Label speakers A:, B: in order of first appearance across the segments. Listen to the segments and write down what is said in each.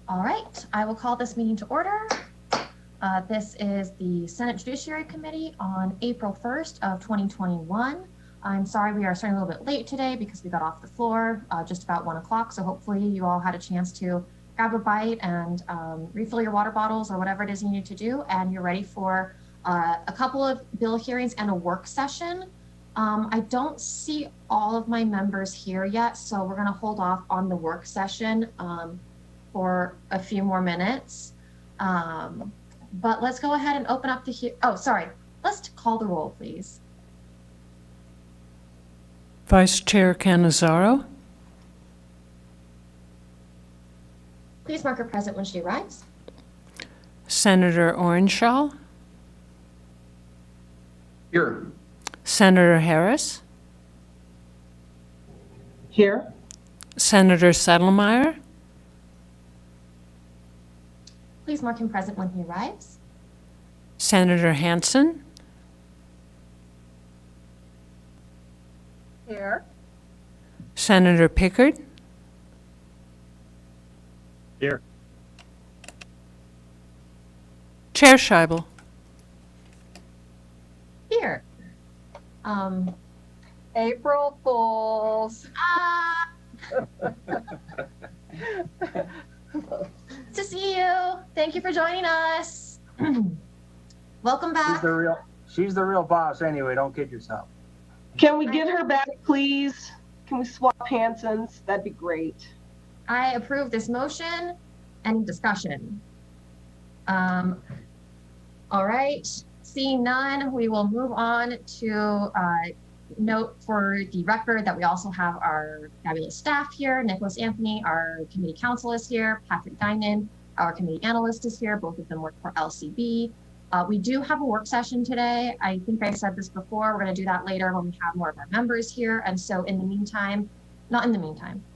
A: All right, I will call this meeting to order. This is the Senate Judiciary Committee on April 1st of 2021. I'm sorry we are starting a little bit late today because we got off the floor just about 1 o'clock. So hopefully you all had a chance to grab a bite and refill your water bottles or whatever it is you need to do. And you're ready for a couple of bill hearings and a work session. I don't see all of my members here yet, so we're going to hold off on the work session for a few more minutes. But let's go ahead and open up the let's call the roll, please.
B: Vice Chair Cannizzaro.
A: Please mark her present when she arrives.
B: Senator Armshaw.
C: Here.
B: Senator Harris.
D: Here.
B: Senator Settlemyre.
A: Please mark him present when he arrives.
B: Senator Hansen.
D: Here.
B: Senator Pickard.
C: Here.
B: Chair Scheibel.
A: Here.
D: April Fools.
A: To see you. Thank you for joining us. Welcome back.
C: She's the real boss anyway. Don't kid yourself.
D: Can we get her back, please? Can we swap Hansons? That'd be great.
A: I approve this motion. Any discussion? All right. Seeing none, we will move on to note for the record that we also have our fabulous staff here. Nicholas Anthony, our committee counsel, is here. Patrick Dinan, our committee analyst, is here. Both of them work for LCB. We do have a work session today. I think I said this before. We're going to do that later when we have more of our members here. And so in the meantime,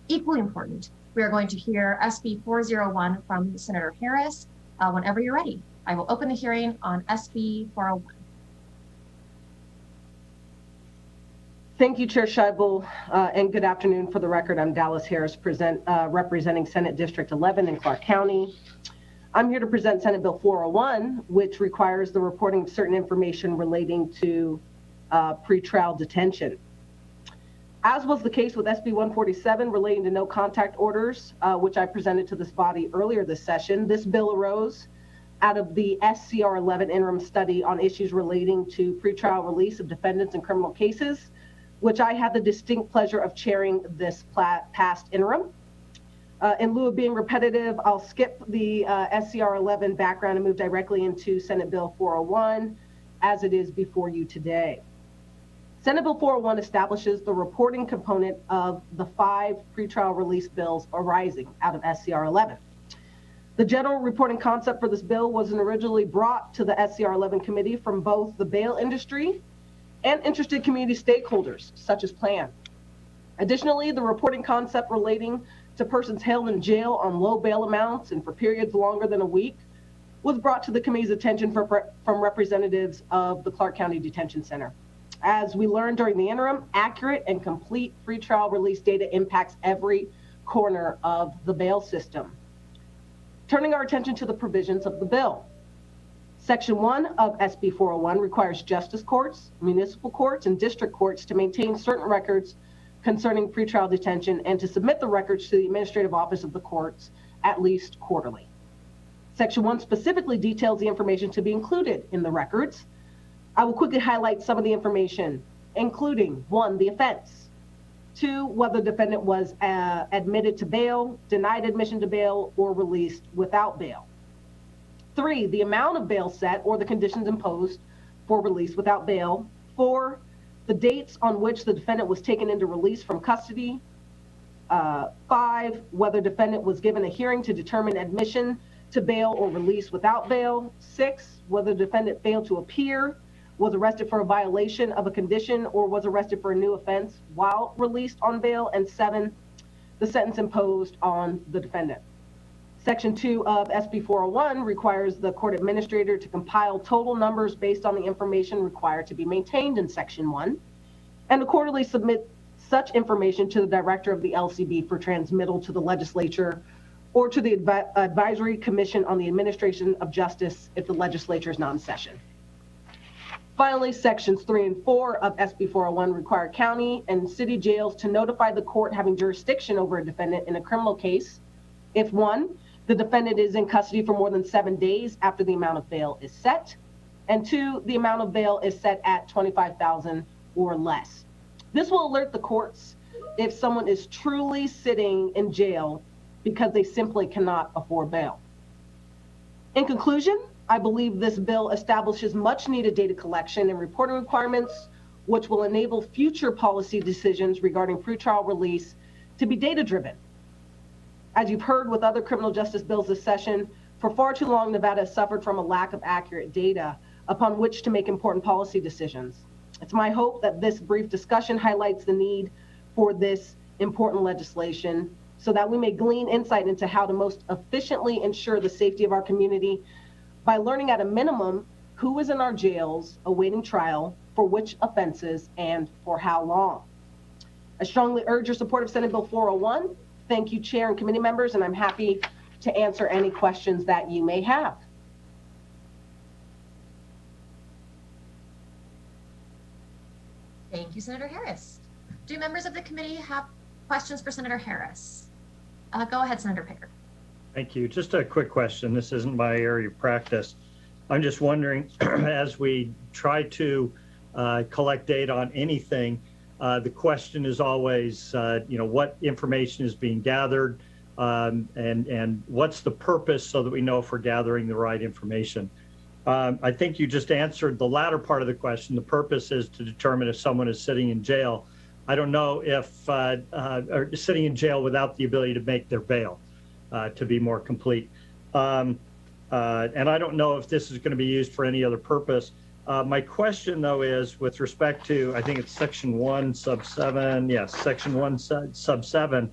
A: equally important, we are going to hear SB 401 from Senator Harris whenever you're ready. I will open the hearing on SB 401.
D: Thank you, Chair Scheibel, and good afternoon. For the record, I'm Dallas Harris, representing Senate District 11 in Clark County. I'm here to present Senate Bill 401, which requires the reporting of certain information relating to pretrial detention. As was the case with SB 147 relating to no contact orders, which I presented to this body earlier this session, this bill arose out of the SCR 11 interim study on issues relating to pretrial release of defendants in criminal cases, which I had the distinct pleasure of chairing this past interim. In lieu of being repetitive, I'll skip the SCR 11 background and move directly into Senate Bill 401 as it is before you today. Senate Bill 401 establishes the reporting component of the 5 pretrial release bills arising out of SCR 11. The general reporting concept for this bill was originally brought to the SCR 11 committee from both the bail industry and interested community stakeholders, such as PLAN. Additionally, the reporting concept relating to persons held in jail on low bail amounts and for periods longer than a week was brought to the committee's attention from representatives of the Clark County Detention Center. As we learned during the interim, accurate and complete pretrial release data impacts every corner of the bail system. Turning our attention to the provisions of the bill. Section 1 of SB 401 requires justice courts, municipal courts, and district courts to maintain certain records concerning pretrial detention and to submit the records to the administrative office of the courts at least quarterly. Section 1 specifically details the information to be included in the records. I will quickly highlight some of the information, including 1, the offense, 2, whether the defendant was admitted to bail, denied admission to bail, or released without bail. 3, the amount of bail set or the conditions imposed for release without bail. 4, the dates on which the defendant was taken into release from custody. 5, whether defendant was given a hearing to determine admission to bail or release without bail. 6, whether the defendant failed to appear, was arrested for a violation of a condition, or was arrested for a new offense while released on bail. And 7, the sentence imposed on the defendant. Section 2 of SB 401 requires the court administrator to compile total numbers based on the information required to be maintained in Section 1, and to quarterly submit such information to the director of the LCB for transmittal to the legislature or to the Advisory Commission on the Administration of Justice if the legislature is not in session. Finally, sections 3 and 4 of SB 401 require county and city jails to notify the court having jurisdiction over a defendant in a criminal case if 1, the defendant is in custody for more than 7 days after the amount of bail is set, and 2, the amount of bail is set at $25,000 or less. This will alert the courts if someone is truly sitting in jail because they simply cannot afford bail. In conclusion, I believe this bill establishes much needed data collection and reporting requirements, which will enable future policy decisions regarding pretrial release to be data driven. As you've heard with other criminal justice bills this session, for far too long, Nevada has suffered from a lack of accurate data upon which to make important policy decisions. It's my hope that this brief discussion highlights the need for this important legislation so that we may glean insight into how to most efficiently ensure the safety of our community by learning at a minimum who is in our jails awaiting trial, for which offenses, and for how long. I strongly urge your support of Senate Bill 401. Thank you, Chair and committee members, and I'm happy to answer any questions that you may have.
A: Thank you, Senator Harris. Do members of the committee have questions for Senator Harris? Go ahead, Senator Pickard.
E: Thank you. Just a quick question. This isn't my area of practice. I'm just wondering, as we try to collect data on anything, the question is always, what information is being gathered, and what's the purpose so that we know if we're gathering the right information. I think you just answered the latter part of the question. The purpose is to determine if someone is sitting in jail. I don't know if or sitting in jail without the ability to make their bail, to be more complete. And I don't know if this is going to be used for any other purpose. My question, though, is with respect to, I think it's section 1 sub 7. Yes, section 1 sub 7.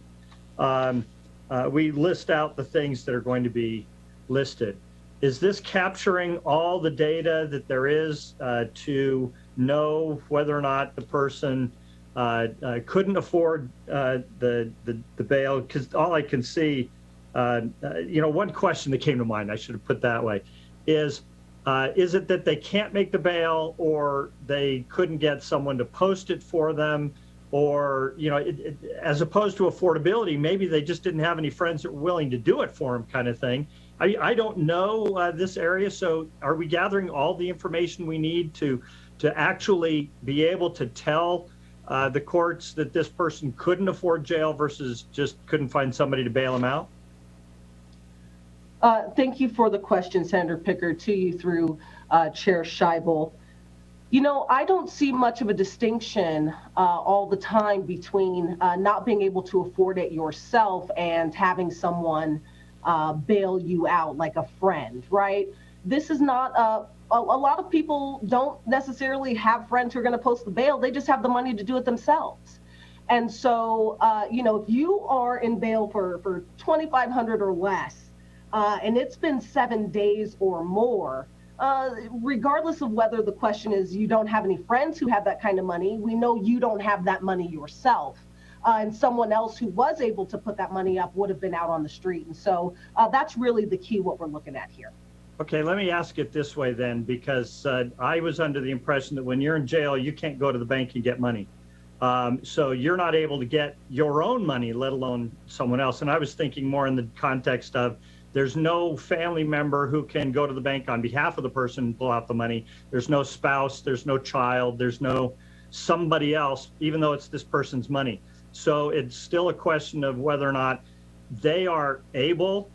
E: We list out the things that are going to be listed. Is this capturing all the data that there is to know whether or not the person couldn't afford the bail? Because all I can see, one question that came to mind, I should have put that way, is it that they can't make the bail, or they couldn't get someone to post it for them, or, as opposed to affordability, maybe they just didn't have any friends that were willing to do it for them, kind of thing. I don't know this area, so are we gathering all the information we need to actually be able to tell the courts that this person couldn't afford jail versus just couldn't find somebody to bail them out?
D: Thank you for the question, Senator Pickard, to you through Chair Scheibel. I don't see much of a distinction all the time between not being able to afford it yourself and having someone bail you out like a friend, right? This is not a lot of people don't necessarily have friends who are going to post the bail. They just have the money to do it themselves. And so, if you are in bail for $2,500 or less, and it's been 7 days or more, regardless of whether the question is you don't have any friends who have that kind of money, we know you don't have that money yourself. And someone else who was able to put that money up would have been out on the street. And so that's really the key, what we're looking at here.
E: Okay, let me ask it this way then, because I was under the impression that when you're in jail, you can't go to the bank and get money. So you're not able to get your own money, let alone someone else. And I was thinking more in the context of there's no family member who can go to the bank on behalf of the person and pull out the money. There's no spouse, there's no child, there's no somebody else, even though it's this person's money. So it's still a question of whether or not they are able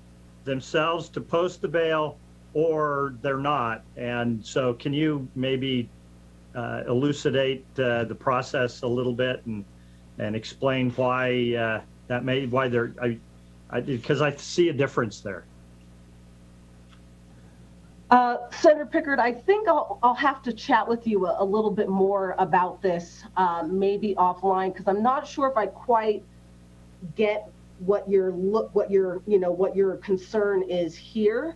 E: themselves to post the bail or they're not. And so can you maybe elucidate the process a little bit and explain why why they're, because I see a difference there.
D: Senator Pickard, I think I'll have to chat with you a little bit more about this, maybe offline, because I'm not sure if I quite get what your concern is here.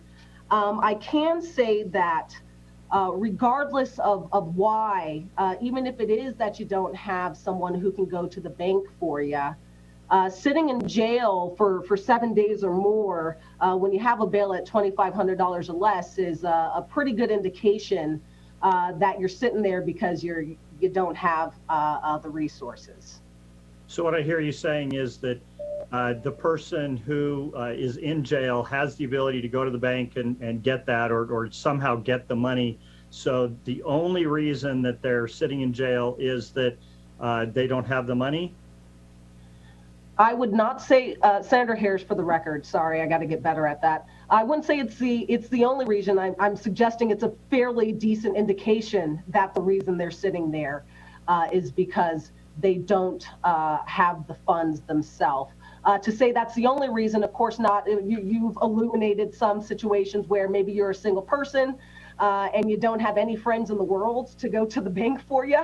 D: I can say that regardless of why, even if it is that you don't have someone who can go to the bank for you, Sitting in jail for 7 days or more, when you have a bail at $2,500 or less, is a pretty good indication that you're sitting there because you don't have the resources.
E: So what I hear you saying is that the person who is in jail has the ability to go to the bank and get that, or somehow get the money. So the only reason that they're sitting in jail is that they don't have the money?
D: I would not say, Senator Harris, for the record, sorry, I got to get better at that. I wouldn't say it's the only reason. I'm suggesting it's a fairly decent indication that the reason they're sitting there is because they don't have the funds themselves. To say that's the only reason, of course not. You've illuminated some situations where maybe you're a single person and you don't have any friends in the world to go to the bank for you.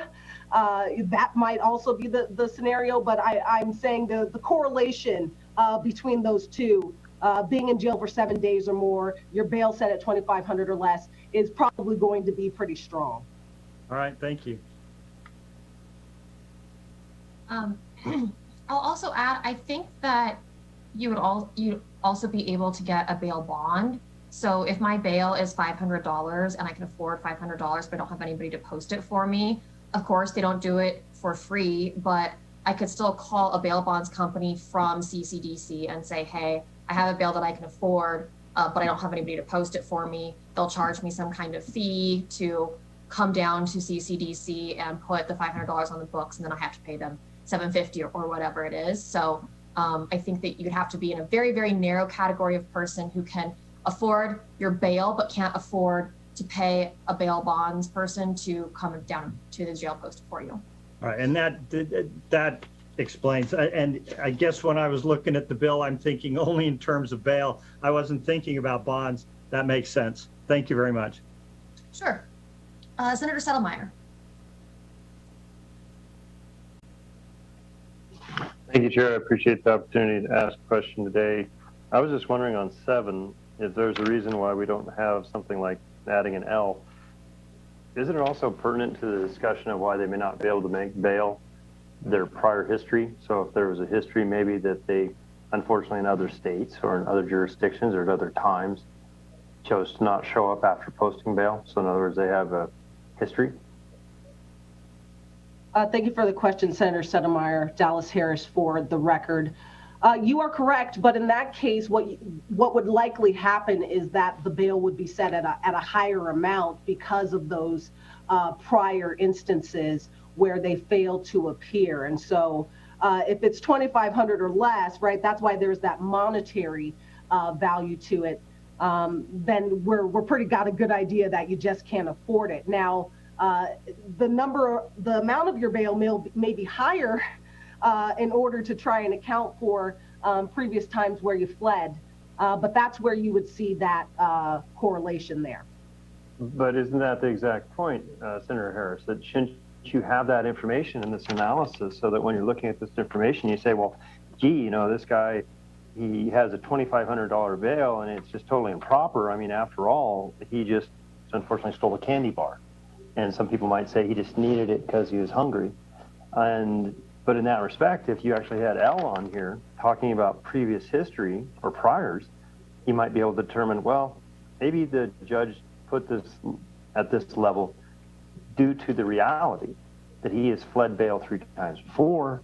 D: That might also be the scenario, but I'm saying the correlation between those two, being in jail for 7 days or more, your bail set at $2,500 or less, is probably going to be pretty strong.
E: All right, thank you.
A: I'll also add, I think that you'd also be able to get a bail bond. So if my bail is $500 and I can afford $500, but I don't have anybody to post it for me, of course, they don't do it for free, but I could still call a bail bonds company from CCDC and say, hey, I have a bail that I can afford, but I don't have anybody to post it for me. They'll charge me some kind of fee to come down to CCDC and put the $500 on the books, and then I have to pay them $750 or whatever it is. So I think that you'd have to be in a very, very narrow category of person who can afford your bail but can't afford to pay a bail bonds person to come down to the jail post for you.
E: All right, and that explains. And I guess when I was looking at the bill, I'm thinking only in terms of bail. I wasn't thinking about bonds. That makes sense. Thank you very much.
A: Sure. Senator Settlemyer.
F: Thank you, Chair. I appreciate the opportunity to ask a question today. I was just wondering on 7, if there's a reason why we don't have something like adding an L. Isn't it also pertinent to the discussion of why they may not be able to make bail their prior history? So if there was a history maybe that they, unfortunately in other states or in other jurisdictions or at other times, chose to not show up after posting bail. So in other words, they have a history.
D: Thank you for the question, Senator Settlemyer. Dallas Harris for the record. You are correct, but in that case, what would likely happen is that the bail would be set at a higher amount because of those prior instances where they failed to appear. And so if it's $2,500 or less, right, that's why there's that monetary value to it, then we're pretty got a good idea that you just can't afford it. Now, the amount of your bail may be higher in order to try and account for previous times where you fled. But that's where you would see that correlation there.
F: But isn't that the exact point, Senator Harris, that shouldn't you have that information in this analysis so that when you're looking at this information, you say, well, gee, you know, this guy, he has a $2,500 bail and it's just totally improper. I mean, after all, he just unfortunately stole a candy bar. And some people might say he just needed it because he was hungry. But in that respect, if you actually had L on here talking about previous history or priors, you might be able to determine, well, maybe the judge put this at this level due to the reality that he has fled bail 3 times before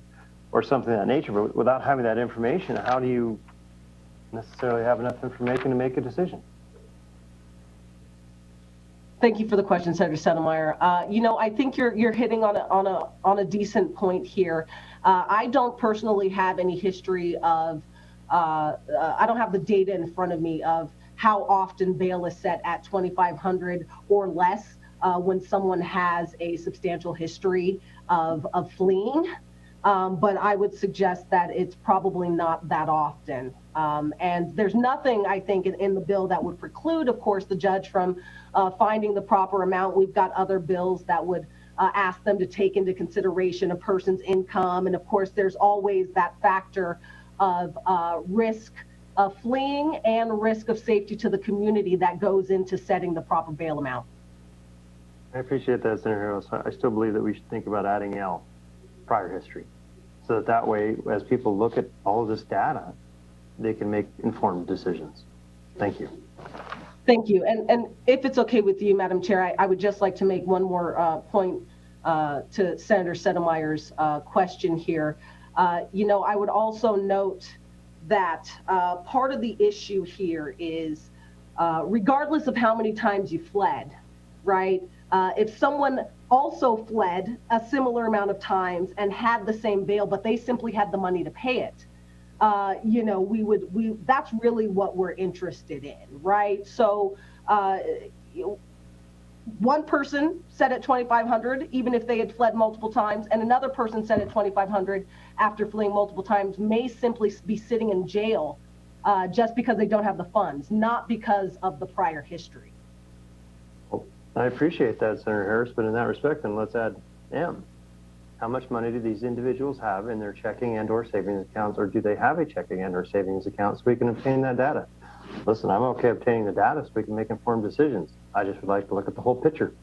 F: or something of that nature. But without having that information, how do you necessarily have enough information to make a decision?
D: Thank you for the question, Senator Settlemyer. You know, I think you're hitting on a decent point here. I don't personally have any history of, I don't have the data in front of me of how often bail is set at $2,500 or less when someone has a substantial history of fleeing. But I would suggest that it's probably not that often. And there's nothing, I think, in the bill that would preclude, of course, the judge from finding the proper amount. We've got other bills that would ask them to take into consideration a person's income. And of course, there's always that factor of risk of fleeing and risk of safety to the community that goes into setting the proper bail amount.
F: I appreciate that, Senator Harris. I still believe that we should think about adding L, prior history. so that way, as people look at all of this data, they can make informed decisions. Thank you.
D: Thank you. And if it's okay with you, Madam Chair, I would just like to make one more point to Senator Sedlmayr's question here. I would also note that part of the issue here is regardless of how many times you fled, right? If someone also fled a similar amount of times and had the same bail, but they simply had the money to pay it, that's really what we're interested in, right? So one person said at $2,500, even if they had fled multiple times, and another person said at $2,500 after fleeing multiple times, may simply be sitting in jail just because they don't have the funds, not because of the prior history.
F: Well, I appreciate that, Senator Harris, but in that respect, then let's add M. How much money do these individuals have in their checking and or savings accounts, or do they have a checking and or savings account so we can obtain that data? Listen, I'm okay obtaining the data so we can make informed decisions. I just would like to look at the whole picture.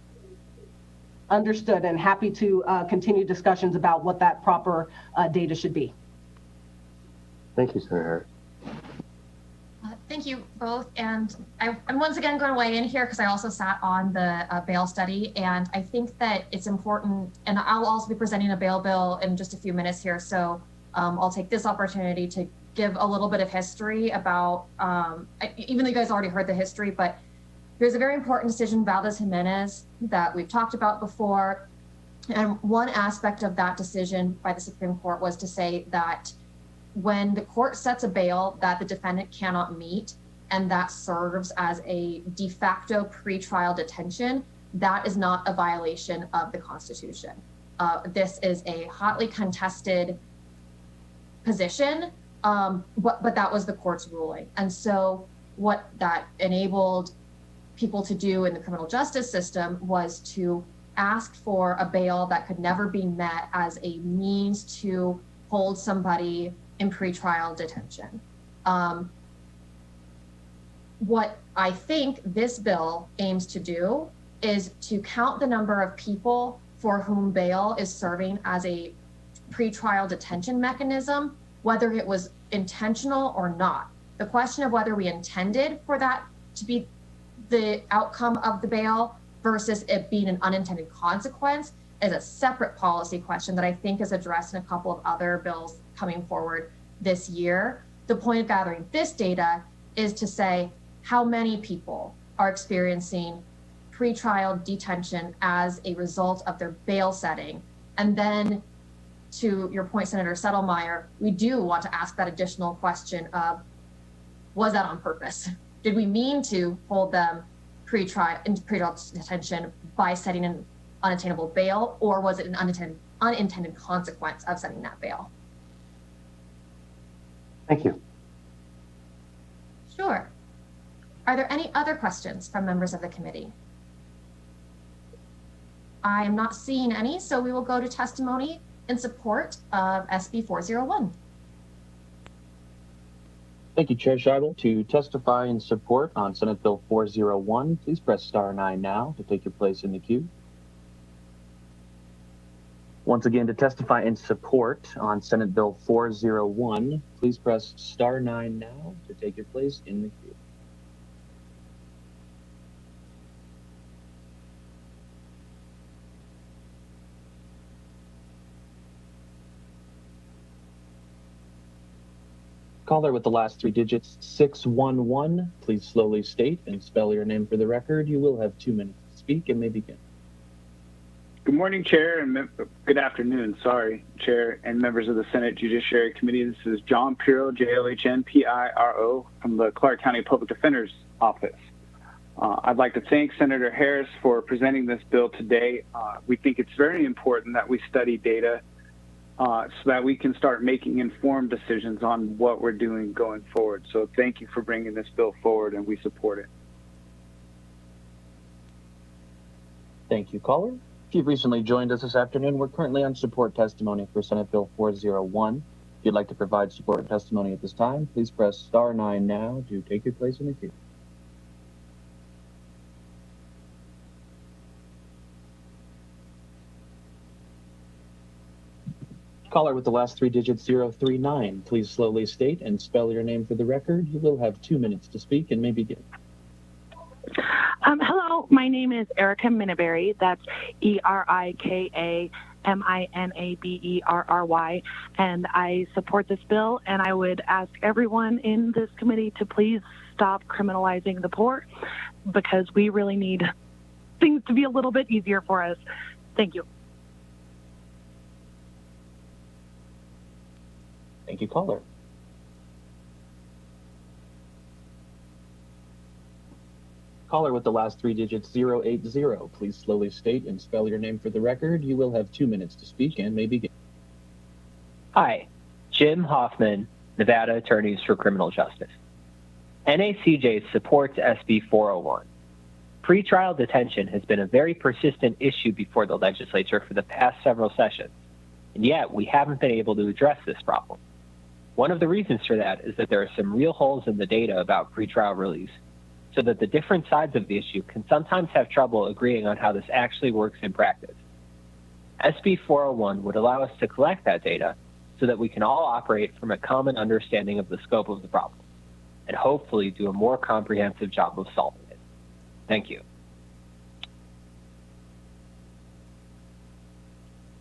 D: Understood, and happy to continue discussions about what that proper data should be.
F: Thank you, Senator Harris.
A: Thank you both. And I'm once again going to weigh in here because I also sat on the bail study. And I think that it's important, and I'll also be presenting a bail bill in just a few minutes here. So I'll take this opportunity to give a little bit of history about, even though you guys already heard the history, but there's a very important decision, Valdez-Jimenez, that we've talked about before. And one aspect of that decision by the Supreme Court was to say that when the court sets a bail that the defendant cannot meet, and that serves as a de facto pretrial detention, that is not a violation of the Constitution. This is a hotly contested position, but that was the court's ruling. And so what that enabled people to do in the criminal justice system was to ask for a bail that could never be met as a means to hold somebody in pretrial detention. What I think this bill aims to do is to count the number of people for whom bail is serving as a pretrial detention mechanism, whether it was intentional or not. The question of whether we intended for that to be the outcome of the bail versus it being an unintended consequence is a separate policy question that I think is addressed in a couple of other bills coming forward this year. The point of gathering this data is to say how many people are experiencing pretrial detention as a result of their bail setting. And then to your point, Senator Sedlmayr, we do want to ask that additional question of, was that on purpose? Did we mean to hold them pretrial detention by setting an unattainable bail, or was it an unintended consequence of setting that bail?
F: Thank you.
A: Sure. Are there any other questions from members of the committee? I am not seeing any, so we will go to testimony in support of SB 401.
G: Thank you, Chair Scheibel. To testify in support on Senate Bill 401, please press star 9 now to take your place in the queue. Once again, to testify in support on Senate Bill 401, please press star 9 now to take your place in the queue. Caller with the last 3 digits, 611. Please slowly state and spell your name for the record. You will have 2 minutes to speak and may begin.
H: Good morning, Chair, and good afternoon, Chair and members of the Senate Judiciary Committee. This is John Piro, JLHN-PIRO, from the Clark County Public Defender's Office. I'd like to thank Senator Harris for presenting this bill today. We think it's very important that we study data so that we can start making informed decisions on what we're doing going forward. So thank you for bringing this bill forward, and we support it.
G: Thank you, caller. If you've recently joined us this afternoon, we're currently on support testimony for Senate Bill 401. If you'd like to provide support testimony at this time, please press star 9 now to take your place in the queue. Caller with the last three digits 039, please slowly state and spell your name for the record. You will have 2 minutes to speak and may begin.
I: Hello, my name is Erica Minaberry. That's ErikaMinaberry, and I support this bill, and I would ask everyone in this committee to please stop criminalizing the poor, because we really need things to be a little bit easier for us. Thank you.
G: Thank you, caller. Caller with the last three digits 080, please slowly state and spell your name for the record. You will have 2 minutes to speak and may begin.
J: Hi, Jim Hoffman, Nevada Attorneys for Criminal Justice. NACJ supports SB 401. Pretrial detention has been a very persistent issue before the legislature for the past several sessions, and yet we haven't been able to address this problem. One of the reasons for that is that there are some real holes in the data about pretrial release, so that the different sides of the issue can sometimes have trouble agreeing on how this actually works in practice. SB 401 would allow us to collect that data so that we can all operate from a common understanding of the scope of the problem, and hopefully do a more comprehensive job of solving it. Thank you.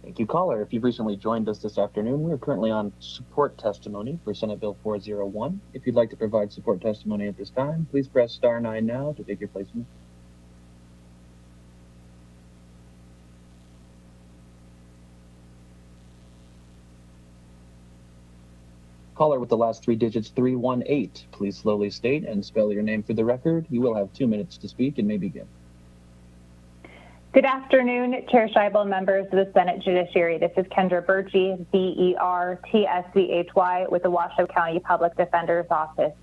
G: Thank you, caller. If you've recently joined us this afternoon, we are currently on support testimony for Senate Bill 401. If you'd like to provide support testimony at this time, please press star 9 now to take your place in the Caller with the last three digits 318, please slowly state and spell your name for the record. You will have 2 minutes to speak and may begin.
K: Good afternoon, Chair Scheibel and members of the Senate Judiciary. This is Kendra Bertschy, BERTSCHY, with the Washoe County Public Defender's Office.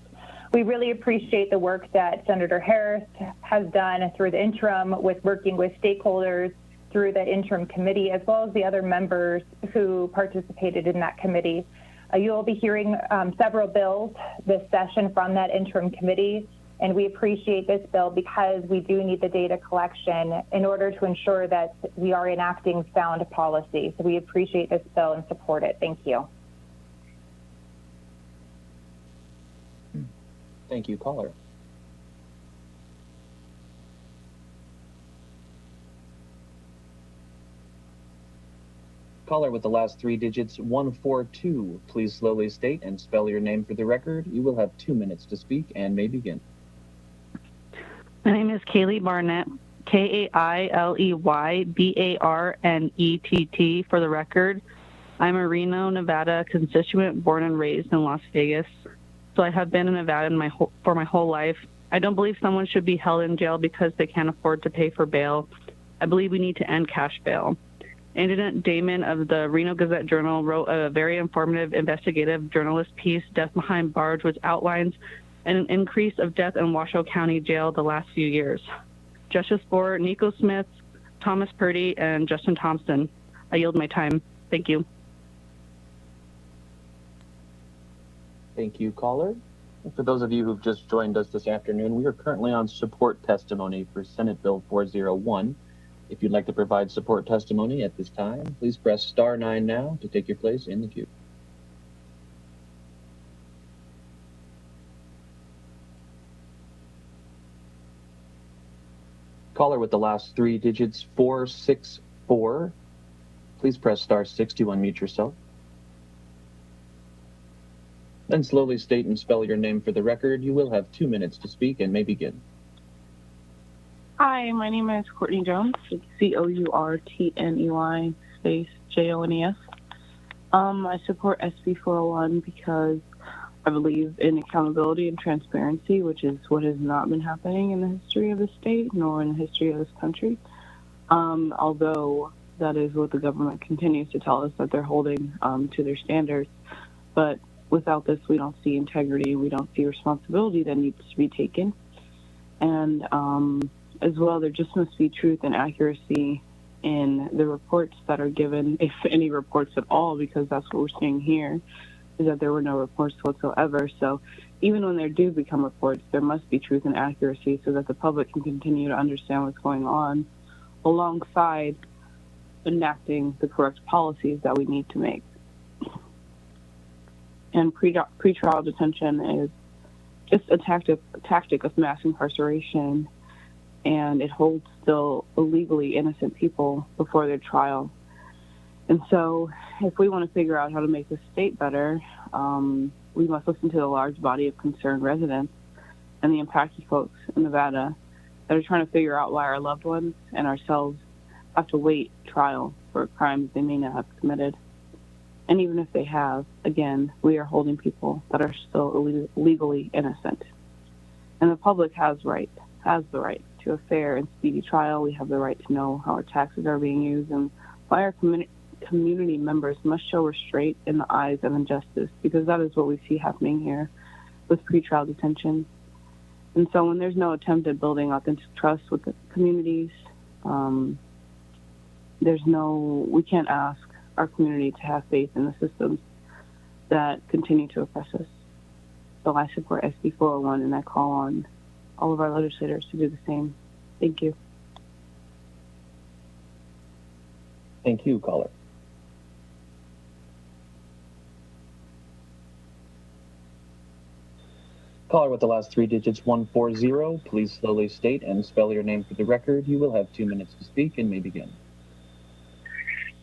K: We really appreciate the work that Senator Harris has done through the interim with working with stakeholders through the interim committee, as well as the other members who participated in that committee. You will be hearing several bills this session from that interim committee. And we appreciate this bill because we do need the data collection in order to ensure that we are enacting sound policy. So we appreciate this bill and support it. Thank you.
G: Thank you, caller. Caller with the last three digits 142, please slowly state and spell your name for the record. You will have 2 minutes to speak and may begin.
I: My name is Kaylee Barnett, KAILEY-BARNETT for the record. I'm a Reno, Nevada constituent born and raised in Las Vegas. So I have been in Nevada for my whole life. I don't believe someone should be held in jail because they can't afford to pay for bail. I believe we need to end cash bail. Anjanette Damon of the Reno Gazette-Journal wrote a very informative investigative journalist piece, Death Behind Bars, which outlines an increase of death in Washoe County Jail the last few years. Justice for Nico Smith, Thomas Purdy, and Justin Thompson. I yield my time. Thank you.
G: Thank you, caller. And for those of you who've just joined us this afternoon, we are currently on support testimony for Senate Bill 401. If you'd like to provide support testimony at this time, please press star 9 now to take your place in the queue. Caller with the last three digits 464, please press star 6 to unmute yourself. Then slowly state and spell your name for the record. You will have 2 minutes to speak and may begin.
I: Hi, my name is Courtney Jones, COURTNEY space JONES. I support SB 401 because I believe in accountability and transparency, which is what has not been happening in the history of the state, nor in the history of this country. Although that is what the government continues to tell us that they're holding to their standards. But without this, we don't see integrity, we don't see responsibility that needs to be taken. And as well, there just must be truth and accuracy in the reports that are given, if any reports at all, because that's what we're seeing here, is that there were no reports whatsoever. So even when there do become reports, there must be truth and accuracy so that the public can continue to understand what's going on alongside enacting the correct policies that we need to make. And pretrial detention is just a tactic of mass incarceration, and it holds still illegally innocent people before their trial. And so if we want to figure out how to make the state better, we must listen to the large body of concerned residents and the impacted folks in Nevada that are trying to figure out why our loved ones and ourselves have to wait trial for crimes they may not have committed. And even if they have, again, we are holding people that are still legally innocent. And the public has the right to a fair and speedy trial. We have the right to know how our taxes are being used and why our community members must show restraint in the eyes of injustice, because that is what we see happening here with pretrial detention. And so when there's no attempt at building authentic trust with the communities, we can't ask our community to have faith in the systems that continue to oppress us. So I support SB 401, and I call on all of our legislators to do the same. Thank you.
G: Thank you, caller. Caller with the last three digits 140, please slowly state and spell your name for the record. You will have 2 minutes to speak and may begin.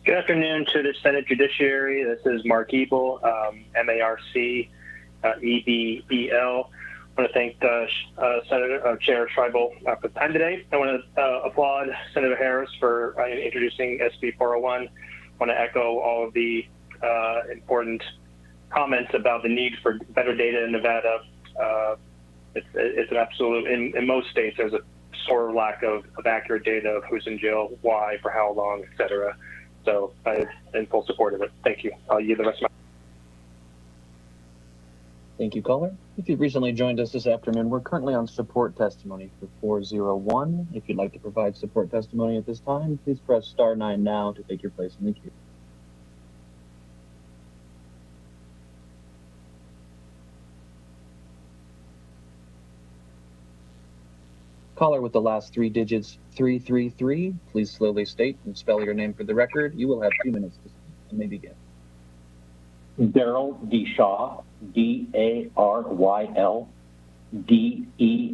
L: Good afternoon to the Senate Judiciary. This is Mark Ebel, M-A-R-C-E-B-E-L. I want to thank Chair Scheibel for the time today. I want to applaud Senator Harris for introducing SB 401. I want to echo all of the important comments about the need for better data in Nevada. It's an absolute, in most states, there's a sore lack of accurate data of who's in jail, why, for how long, et cetera. So I'm in full support of it. Thank you. I'll yield the rest of my.
G: Thank you, caller. If you've recently joined us this afternoon, we're currently on support testimony for 401. If you'd like to provide support testimony at this time, please press star 9 now to take your place in the queue. Caller with the last three digits 333, please slowly state and spell your name for the record. You will have 2 minutes to speak and may begin.
M: Daryl Deshaw, D-A-R-Y-L, D-E-S-H-A-W.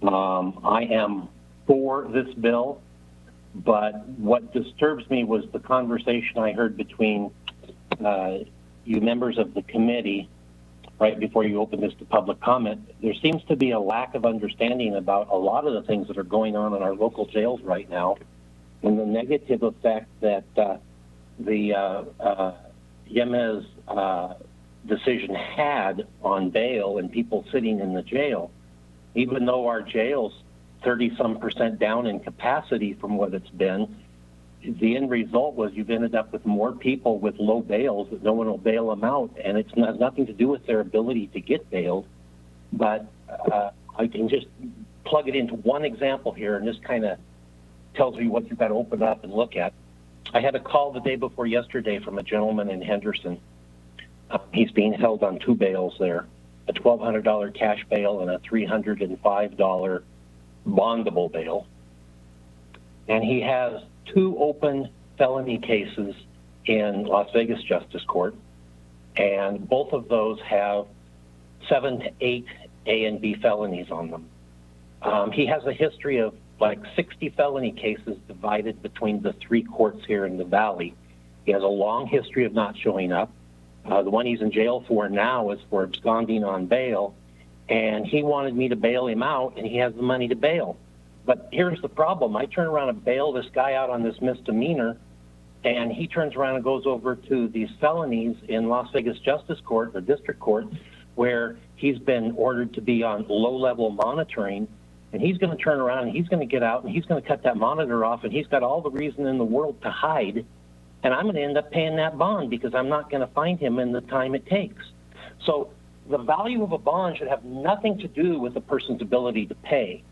M: I am for this bill, but what disturbs me was the conversation I heard between you members of the committee right before you open this to public comment. There seems to be a lack of understanding about a lot of the things that are going on in our local jails right now, and the negative effect that the Yemez decision had on bail and people sitting in the jail. Even though our jail's 30-some% down in capacity from what it's been, the end result was you've ended up with more people with low bails that no one will bail them out, and it has nothing to do with their ability to get bailed. But I can just plug it into one example here, and this kind of tells me what you've got to open up and look at. I had a call the day before yesterday from a gentleman in Henderson. He's being held on 2 bails there, a $1,200 cash bail and a $305 bondable bail. And he has 2 open felony cases in Las Vegas Justice Court, and both of those have 7 to 8 A and B felonies on them. He has a history of like 60 felony cases divided between the 3 courts here in the Valley. He has a long history of not showing up. The one he's in jail for now is for absconding on bail, and he wanted me to bail him out, and he has the money to bail. But here's the problem. I turn around and bail this guy out on this misdemeanor, and he turns around and goes over to these felonies in Las Vegas Justice Court or District Court, where he's been ordered to be on low-level monitoring, and he's going to turn around and he's going to get out and he's going to cut that monitor off, and he's got all the reason in the world to hide, and I'm going to end up paying that bond because I'm not going to find him in the time it takes. So the value of a bond should have nothing to do with the person's ability to pay.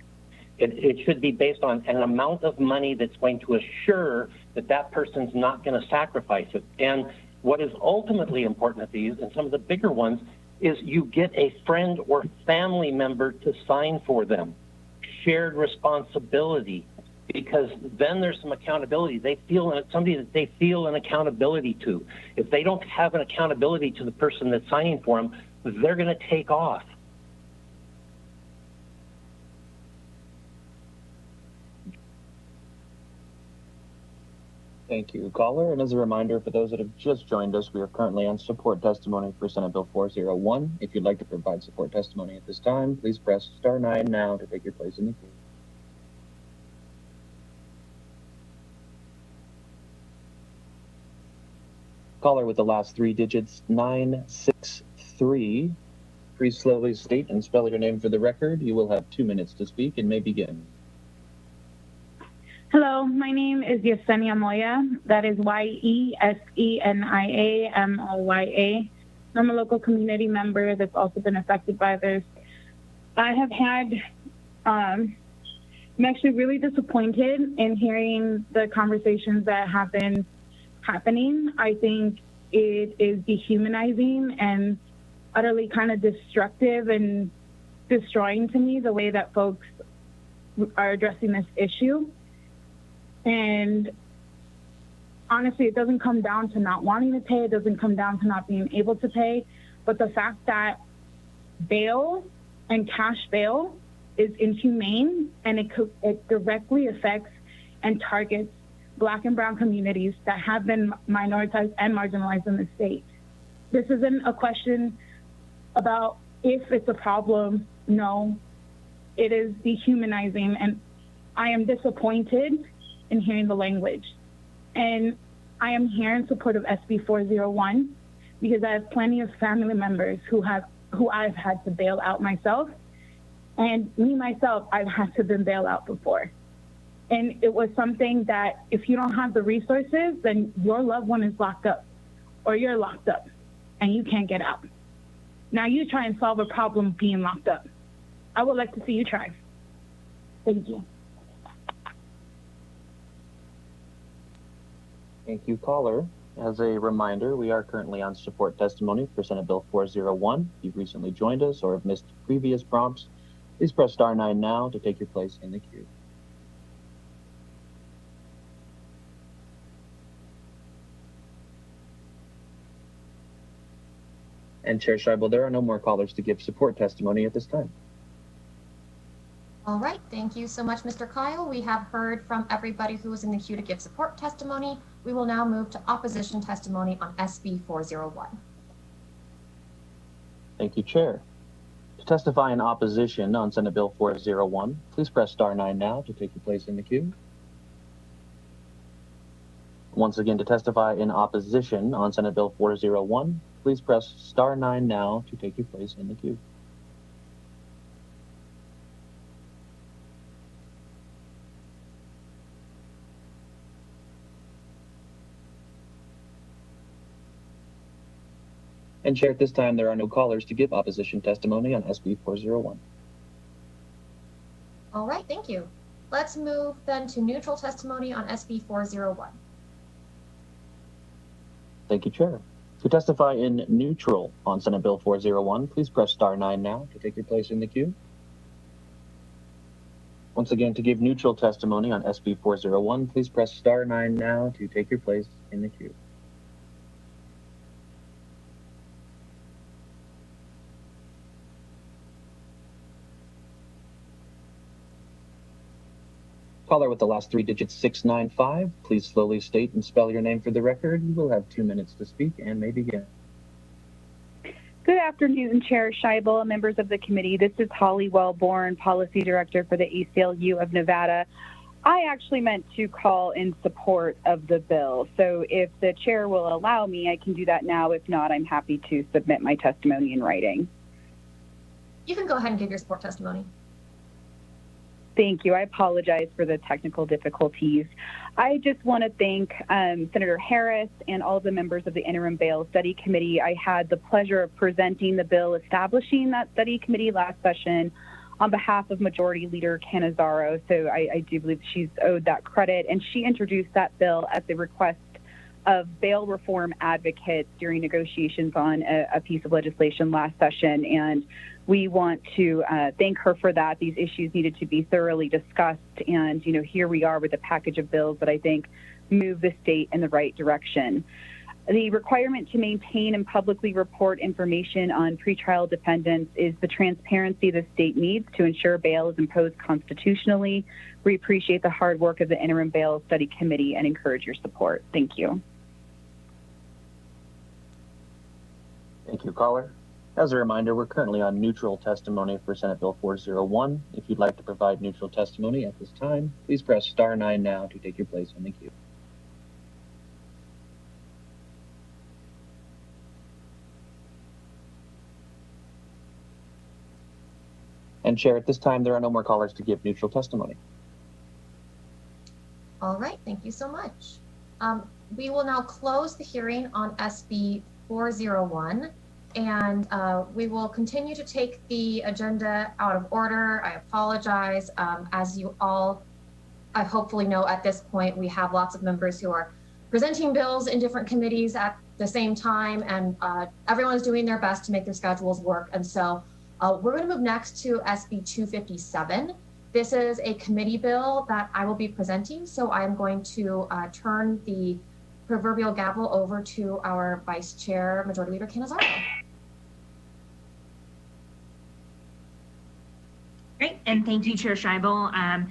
M: It should be based on an amount of money that's going to assure that that person's not going to sacrifice it. And what is ultimately important at these, and some of the bigger ones, is you get a friend or family member to sign for them. Shared responsibility. because then there's some accountability. They feel somebody that they feel an accountability to. If they don't have an accountability to the person that's signing for them, they're going to take off.
G: Thank you, caller. And as a reminder for those that have just joined us, we are currently on support testimony for Senate Bill 401. If you'd like to provide support testimony at this time, please press star 9 now to take your place in the queue. Caller with the last 3 digits, 963. Please slowly state and spell your name for the record. You will have 2 minutes to speak and may begin.
I: Hello, my name is Yesenia Moya. That is YESENIAMOYA. I'm a local community member that's also been affected by this. I have had, I'm actually really disappointed in hearing the conversations that have been happening. I think it is dehumanizing and utterly kind of destructive and destroying to me the way that folks are addressing this issue. And honestly, it doesn't come down to not wanting to pay. It doesn't come down to not being able to pay. But the fact that bail and cash bail is inhumane and it directly affects and targets Black and brown communities that have been minoritized and marginalized in the state. This isn't a question about if it's a problem. No, it is dehumanizing. And I am disappointed in hearing the language. And I am here in support of SB 401 because I have plenty of family members who I've had to bail out myself. And me myself, I've had to been bailed out before. And it was something that if you don't have the resources, then your loved one is locked up or you're locked up and you can't get out. Now you try and solve a problem being locked up. I would like to see you try. Thank you.
G: Thank you, caller. As a reminder, we are currently on support testimony for Senate Bill 401. If you've recently joined us or have missed previous prompts, please press star 9 now to take your place in the queue. And Chair Scheibel, there are no more callers to give support testimony at this time.
A: All right, thank you so much, Mr. Kyle. We have heard from everybody who was in the queue to give support testimony. We will now move to opposition testimony on SB 401.
G: Thank you, Chair. To testify in opposition on Senate Bill 401, please press star 9 now to take your place in the queue. Once again, to testify in opposition on Senate Bill 401, please press star 9 now to take your place in the queue. And Chair, at this time, there are no callers to give opposition testimony on SB 401.
A: All right, thank you. Let's move then to neutral testimony on SB 401.
G: Thank you, Chair. To testify in neutral on Senate Bill 401, please press star 9 now to take your place in the queue. Once again, to give neutral testimony on SB 401, please press star 9 now to take your place in the queue. Caller with the last 3 digits, 695. Please slowly state and spell your name for the record. You will have 2 minutes to speak and may begin.
N: Good afternoon, Chair Scheibel, members of the committee. This is Holly Wellborn, Policy Director for the ACLU of Nevada. I actually meant to call in support of the bill. So if the chair will allow me, I can do that now. If not, I'm happy to submit my testimony in writing.
A: You can go ahead and give your support testimony.
N: Thank you. I apologize for the technical difficulties. I just want to thank Senator Harris and all the members of the Interim Bail Study Committee. I had the pleasure of presenting the bill establishing that study committee last session on behalf of Majority Leader Cannizzaro. So I do believe she's owed that credit. And she introduced that bill at the request of bail reform advocates during negotiations on a piece of legislation last session, and we want to thank her for that. These issues needed to be thoroughly discussed, and here we are with a package of bills that I think move the state in the right direction. The requirement to maintain and publicly report information on pretrial defendants is the transparency the state needs to ensure bail is imposed constitutionally. We appreciate the hard work of the Interim Bail Study Committee and encourage your support. Thank you.
G: Thank you, caller. As a reminder, we're currently on neutral testimony for Senate Bill 401. If you'd like to provide neutral testimony at this time, please press star 9 now to take your place in the queue. And Chair, at this time, there are no more callers to give neutral testimony.
A: All right, thank you so much. We will now close the hearing on SB 401, and we will continue to take the agenda out of order. I apologize. As you all, I hopefully know at this point, we have lots of members who are presenting bills in different committees at the same time, and everyone's doing their best to make their schedules work. And so we're going to move next to SB 257. This is a committee bill that I will be presenting, so I'm going to turn the proverbial gavel over to our Vice Chair, Majority Leader Canizaro.
O: Great, and thank you, Chair Scheibel.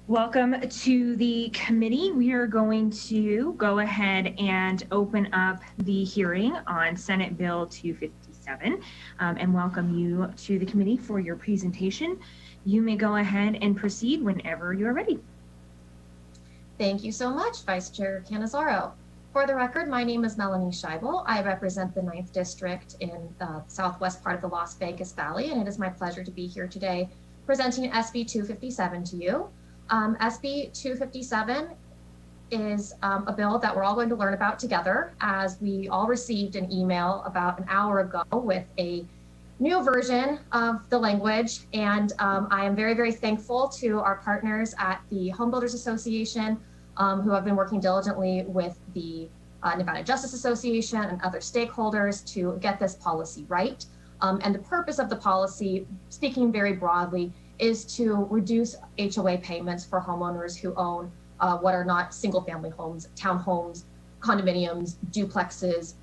O: Welcome to the committee. We are going to go ahead and open up the hearing on Senate Bill 257 and welcome you to the committee for your presentation. You may go ahead and proceed whenever you're ready.
A: Thank you so much, Vice Chair Canizaro. For the record, my name is Melanie Scheibel. I represent the 9th District in the southwest part of the Las Vegas Valley, and it is my pleasure to be here today presenting SB 257 to you. SB 257 is a bill that we're all going to learn about together, as we all received an email about an hour ago with a new version of the language. And I am very, very thankful to our partners at the Home Builders Association who have been working diligently with the Nevada Justice Association and other stakeholders to get this policy right. And the purpose of the policy, speaking very broadly, is to reduce HOA payments for homeowners who own what are not single family homes, townhomes, condominiums, duplexes,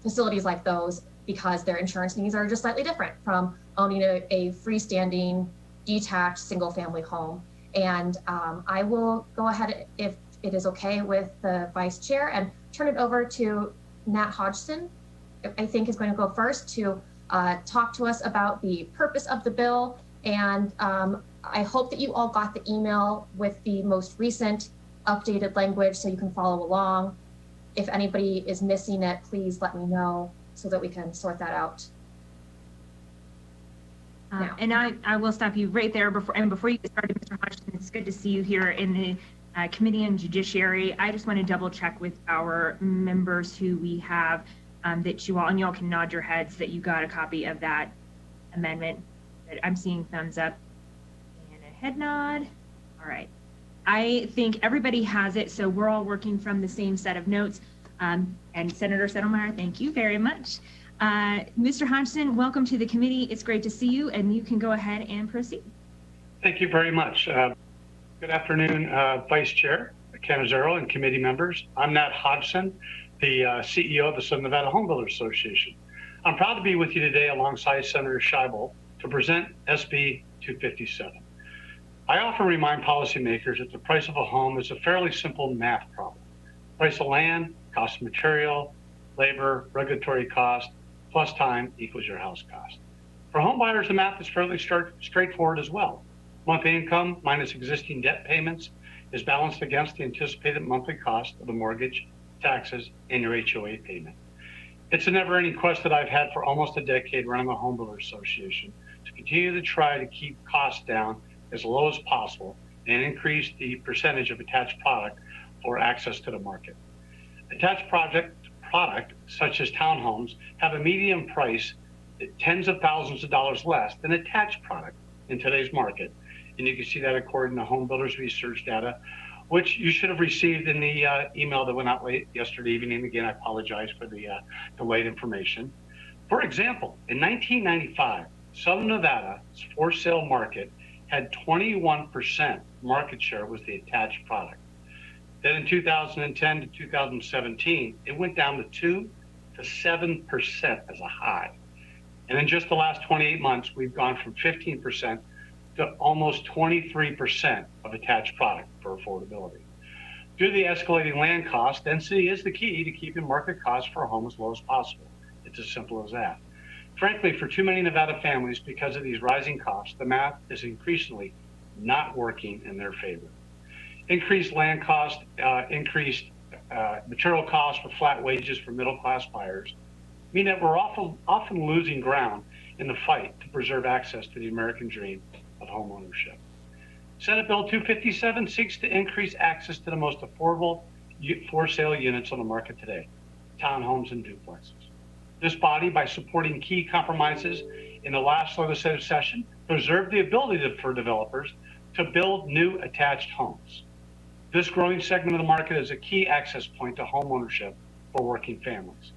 A: facilities like those, because their insurance needs are just slightly different from owning a freestanding, detached, single-family home. And I will go ahead, if it is okay with the Vice Chair, and turn it over to Nat Hodgson, I think is going to go first to talk to us about the purpose of the bill. And I hope that you all got the email with the most recent updated language so you can follow along. If anybody is missing it, please let me know so that we can sort that out.
O: And I will stop you right there before you get started, Mr. Hodgson. It's good to see you here in the Committee on Judiciary. I just want to double check with our members who we have that you all, and you all can nod your heads that you got a copy of that amendment. I'm seeing thumbs up and a head nod. All right. I think everybody has it, so we're all working from the same set of notes. And Senator Settlemeyer, thank you very much. Mr. Hodgson, welcome to the committee. It's great to see you, and you can go ahead and proceed.
P: Thank you very much. Good afternoon, Vice Chair Canizaro and committee members. I'm Nat Hodgson, the CEO of the Southern Nevada Home Builders Association. I'm proud to be with you today alongside Senator Scheibel to present SB 257. I often remind policymakers that the price of a home is a fairly simple math problem. Price of land, cost of material, labor, regulatory cost, plus time equals your house cost. For home buyers, the math is fairly straightforward as well. Monthly income minus existing debt payments is balanced against the anticipated monthly cost of the mortgage, taxes, and your HOA payment. It's a never-ending quest that I've had for almost a decade running the Home Builders Association to continue to try to keep costs down as low as possible and increase the percentage of attached product for access to the market. Attached product such as townhomes have a median price at tens of thousands of dollars less than attached product in today's market. And you can see that according to Home Builders research data, which you should have received in the email that went out late yesterday evening. Again, I apologize for the late information. For example, in 1995, Southern Nevada's for sale market had 21% market share was the attached product. Then in 2010 to 2017, it went down to 2 to 7% as a high. And in just the last 28 months, we've gone from 15% to almost 23% of attached product for affordability. Due to the escalating land cost, density is the key to keeping market costs for a home as low as possible. It's as simple as that. Frankly, for too many Nevada families, because of these rising costs, the math is increasingly not working in their favor. Increased land cost, increased material costs for flat wages for middle-class buyers mean that we're often losing ground in the fight to preserve access to the American dream of home ownership. Senate Bill 257 seeks to increase access to the most affordable for sale units on the market today, townhomes and duplexes. This body, by supporting key compromises in the last legislative session, preserved the ability for developers to build new attached homes. This growing segment of the market is a key access point to home ownership for working families.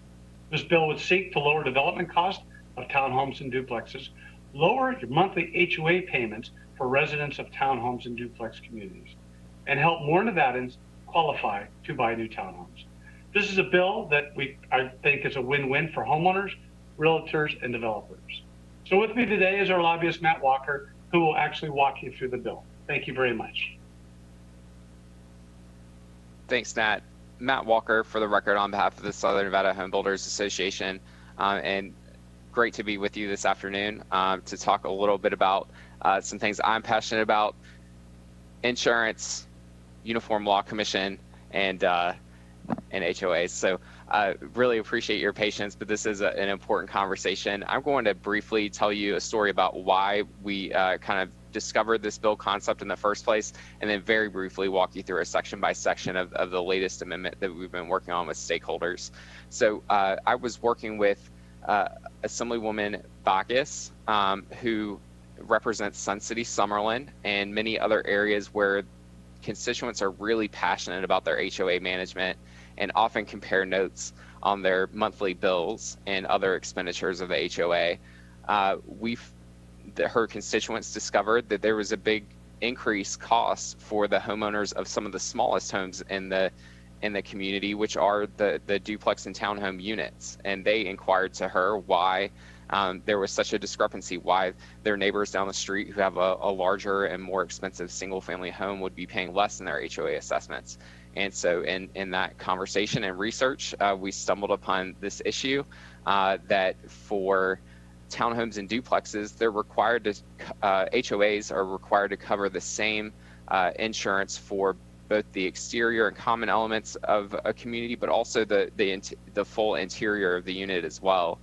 P: This bill would seek to lower development costs of townhomes and duplexes, lower your monthly HOA payments for residents of townhomes and duplex communities, and help more Nevadans qualify to buy new townhomes. This is a bill that I think is a win-win for homeowners, realtors, and developers. So with me today is our lobbyist, Matt Walker, who will actually walk you through the bill. Thank you very much.
Q: Thanks, Nat. Matt Walker, for the record, on behalf of the Southern Nevada Home Builders Association, and great to be with you this afternoon to talk a little bit about some things I'm passionate about: insurance, Uniform Law Commission, and HOAs. So really appreciate your patience, but this is an important conversation. I'm going to briefly tell you a story about why we kind of discovered this bill concept in the first place, and then very briefly walk you through a section by section of the latest amendment that we've been working on with stakeholders. So I was working with Assemblywoman Bacchus, who represents Sun City, Summerlin, and many other areas where constituents are really passionate about their HOA management and often compare notes on their monthly bills and other expenditures of the HOA. Her constituents discovered that there was a big increased cost for the homeowners of some of the smallest homes in the community, which are the duplex and townhome units. And they inquired to her why there was such a discrepancy, why their neighbors down the street who have a larger and more expensive single family home would be paying less in their HOA assessments. And so in that conversation and research, we stumbled upon this issue that for townhomes and duplexes, they're required to, HOAs are required to cover the same insurance for both the exterior and common elements of a community, but also the full interior of the unit as well.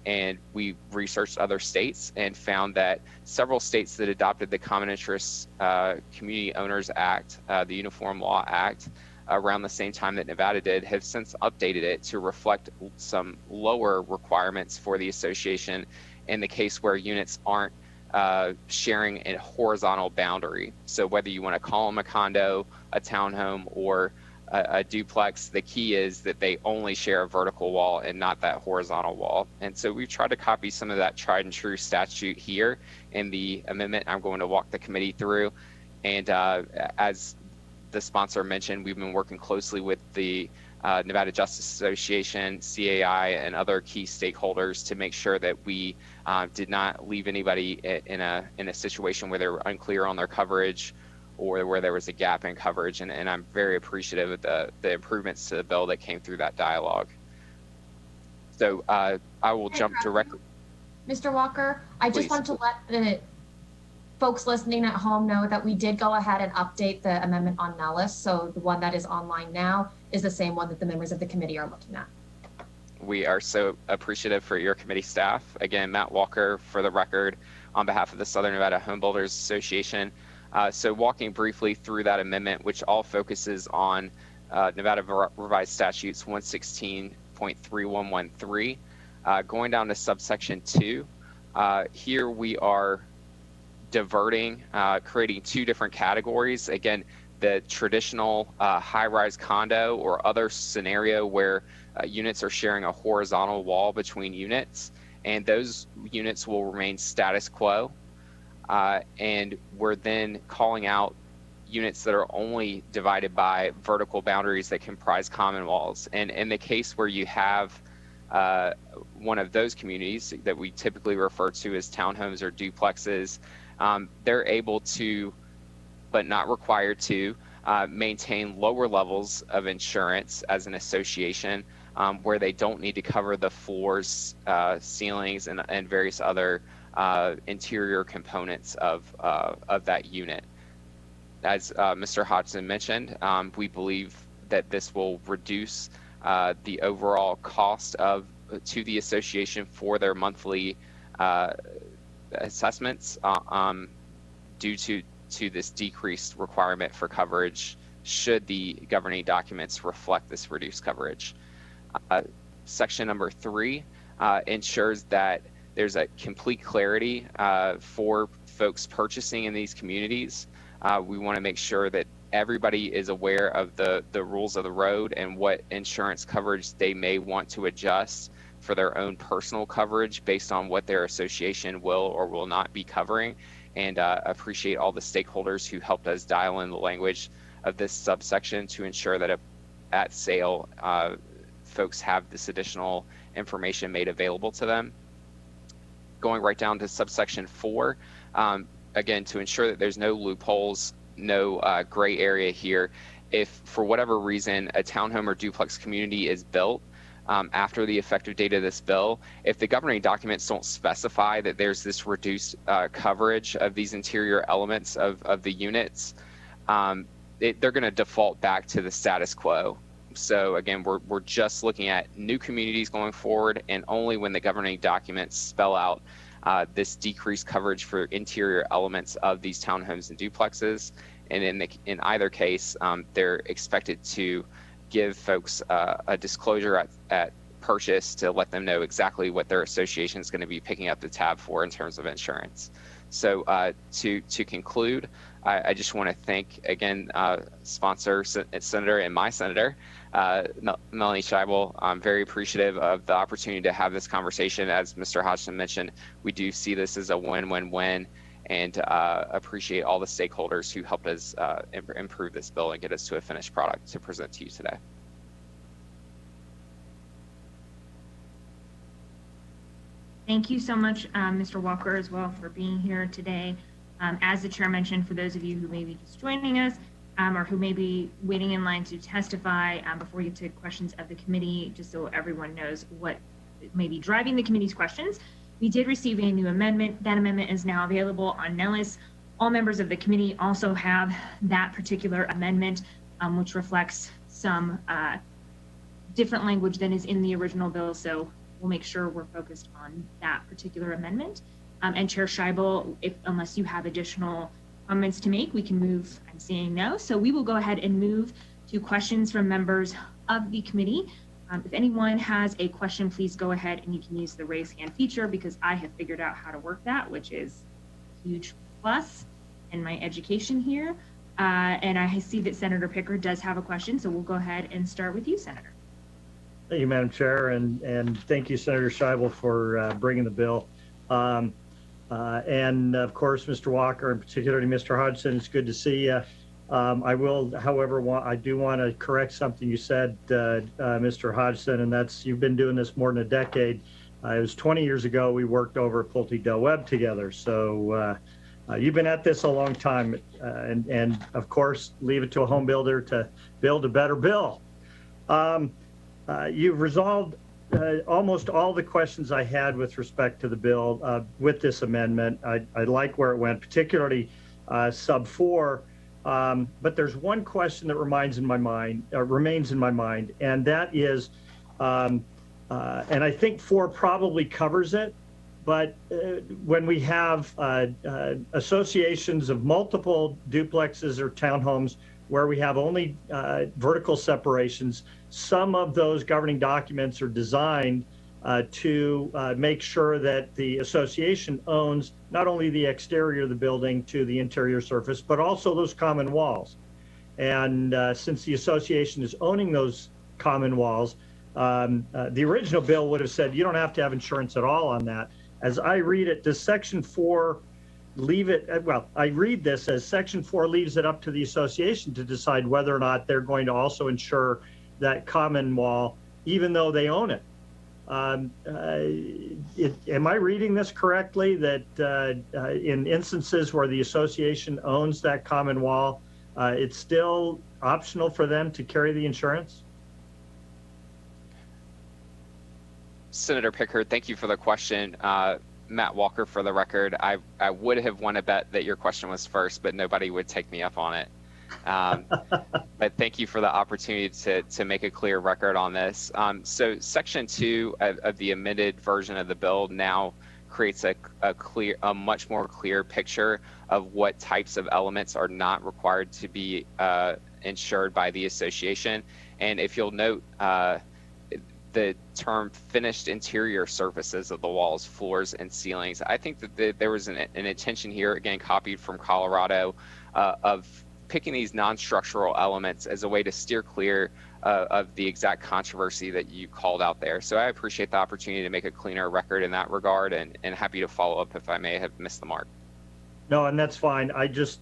Q: And we researched other states and found that several states that adopted the Common Interest Community Owners Act, the Uniform Law Act, around the same time that Nevada did, have since updated it to reflect some lower requirements for the association in the case where units aren't sharing a horizontal boundary. So whether you want to call them a condo, a townhome, or a duplex, the key is that they only share a vertical wall and not that horizontal wall. And so we've tried to copy some of that tried and true statute here in the amendment I'm going to walk the committee through. And as the sponsor mentioned, we've been working closely with the Nevada Justice Association, CAI, and other key stakeholders to make sure that we did not leave anybody in a situation where they were unclear on their coverage or where there was a gap in coverage. And I'm very appreciative of the improvements to the bill that came through that dialogue. So I will jump directly.
A: Mr. Walker, I just
Q: Please.
A: want to let the folks listening at home know that we did go ahead and update the amendment on Nellis. So the one that is online now is the same one that the members of the committee are looking at.
Q: We are so appreciative for your committee staff. Again, Matt Walker, for the record, on behalf of the Southern Nevada Home Builders Association. So walking briefly through that amendment, which all focuses on Nevada Revised Statutes 116.3113, going down to subsection 2. Here we are diverting, creating two different categories. Again, the traditional high-rise condo or other scenario where units are sharing a horizontal wall between units, and those units will remain status quo. And we're then calling out units that are only divided by vertical boundaries that comprise common walls. And in the case where you have one of those communities that we typically refer to as townhomes or duplexes, they're able to, but not required to, maintain lower levels of insurance as an association, where they don't need to cover the floors, ceilings, and various other interior components of that unit. As Mr. Hodgson mentioned, we believe that this will reduce the overall cost to the association for their monthly assessments due to this decreased requirement for coverage should the governing documents reflect this reduced coverage. Section number 3 ensures that there's a complete clarity for folks purchasing in these communities. We want to make sure that everybody is aware of the rules of the road and what insurance coverage they may want to adjust for their own personal coverage based on what their association will or will not be covering. And appreciate all the stakeholders who helped us dial in the language of this subsection to ensure that at sale, folks have this additional information made available to them. Going right down to subsection 4, again, to ensure that there's no loopholes, no gray area here. If for whatever reason a townhome or duplex community is built after the effective date of this bill, if the governing documents don't specify that there's this reduced coverage of these interior elements of the units, they're going to default back to the status quo. So again, we're just looking at new communities going forward, and only when the governing documents spell out this decreased coverage for interior elements of these townhomes and duplexes. And in either case, they're expected to give folks a disclosure at purchase to let them know exactly what their association is going to be picking up the tab for in terms of insurance. So to conclude, I just want to thank again sponsor Senator and my Senator Melanie Scheibel. I'm very appreciative of the opportunity to have this conversation. As Mr. Hodgson mentioned, we do see this as a win-win-win, and appreciate all the stakeholders who helped us improve this bill and get us to a finished product to present to you today.
O: Thank you so much, Mr. Walker, as well, for being here today. As the chair mentioned, for those of you who may be just joining us or who may be waiting in line to testify, before we get to questions of the committee, just so everyone knows what may be driving the committee's questions, we did receive a new amendment. That amendment is now available on Nellis. All members of the committee also have that particular amendment, which reflects some different language than is in the original bill. So we'll make sure we're focused on that particular amendment. And Chair Scheibel, unless you have additional comments to make, we can move. I'm seeing no. So we will go ahead and move to questions from members of the committee. If anyone has a question, please go ahead and you can use the raise hand feature, because I have figured out how to work that, which is a huge plus in my education here. And I see that Senator Pickard does have a question, so we'll go ahead and start with you, Senator.
E: Thank you, Madam Chair, and thank you, Senator Scheibel, for bringing the bill. And of course, Mr. Walker, and particularly Mr. Hodgson, it's good to see you. I will, however, I do want to correct something you said, Mr. Hodgson, and that's you've been doing this more than a decade. It was 20 years ago we worked over at Pulte Del Webb together. So you've been at this a long time, and of course, leave it to a home builder to build a better bill. You've resolved almost all the questions I had with respect to the bill with this amendment. I like where it went, particularly sub 4. But there's one question that remains in my mind, and that is, and I think 4 probably covers it, but when we have associations of multiple duplexes or townhomes where we have only vertical separations, some of those governing documents are designed to make sure that the association owns not only the exterior of the building to the interior surface, but also those common walls. And since the association is owning those common walls, the original bill would have said you don't have to have insurance at all on that. As I read it, does Section 4 leave it, well, I read this as Section 4 leaves it up to the association to decide whether or not they're going to also insure that common wall, even though they own it. Am I reading this correctly, that in instances where the association owns that common wall, it's still optional for them to carry the insurance?
Q: Senator Pickard, thank you for the question. Matt Walker, for the record, I would have won a bet that your question was first, but nobody would take me up on it. But thank you for the opportunity to make a clear record on this. So Section 2 of the amended version of the bill now creates a much more clear picture of what types of elements are not required to be insured by the association. And if you'll note, the term finished interior surfaces of the walls, floors, and ceilings, I think that there was an intention here, again, copied from Colorado, of picking these non-structural elements as a way to steer clear of the exact controversy that you called out there. So I appreciate the opportunity to make a cleaner record in that regard, and happy to follow up if I may have missed the mark.
E: No, and that's fine. I just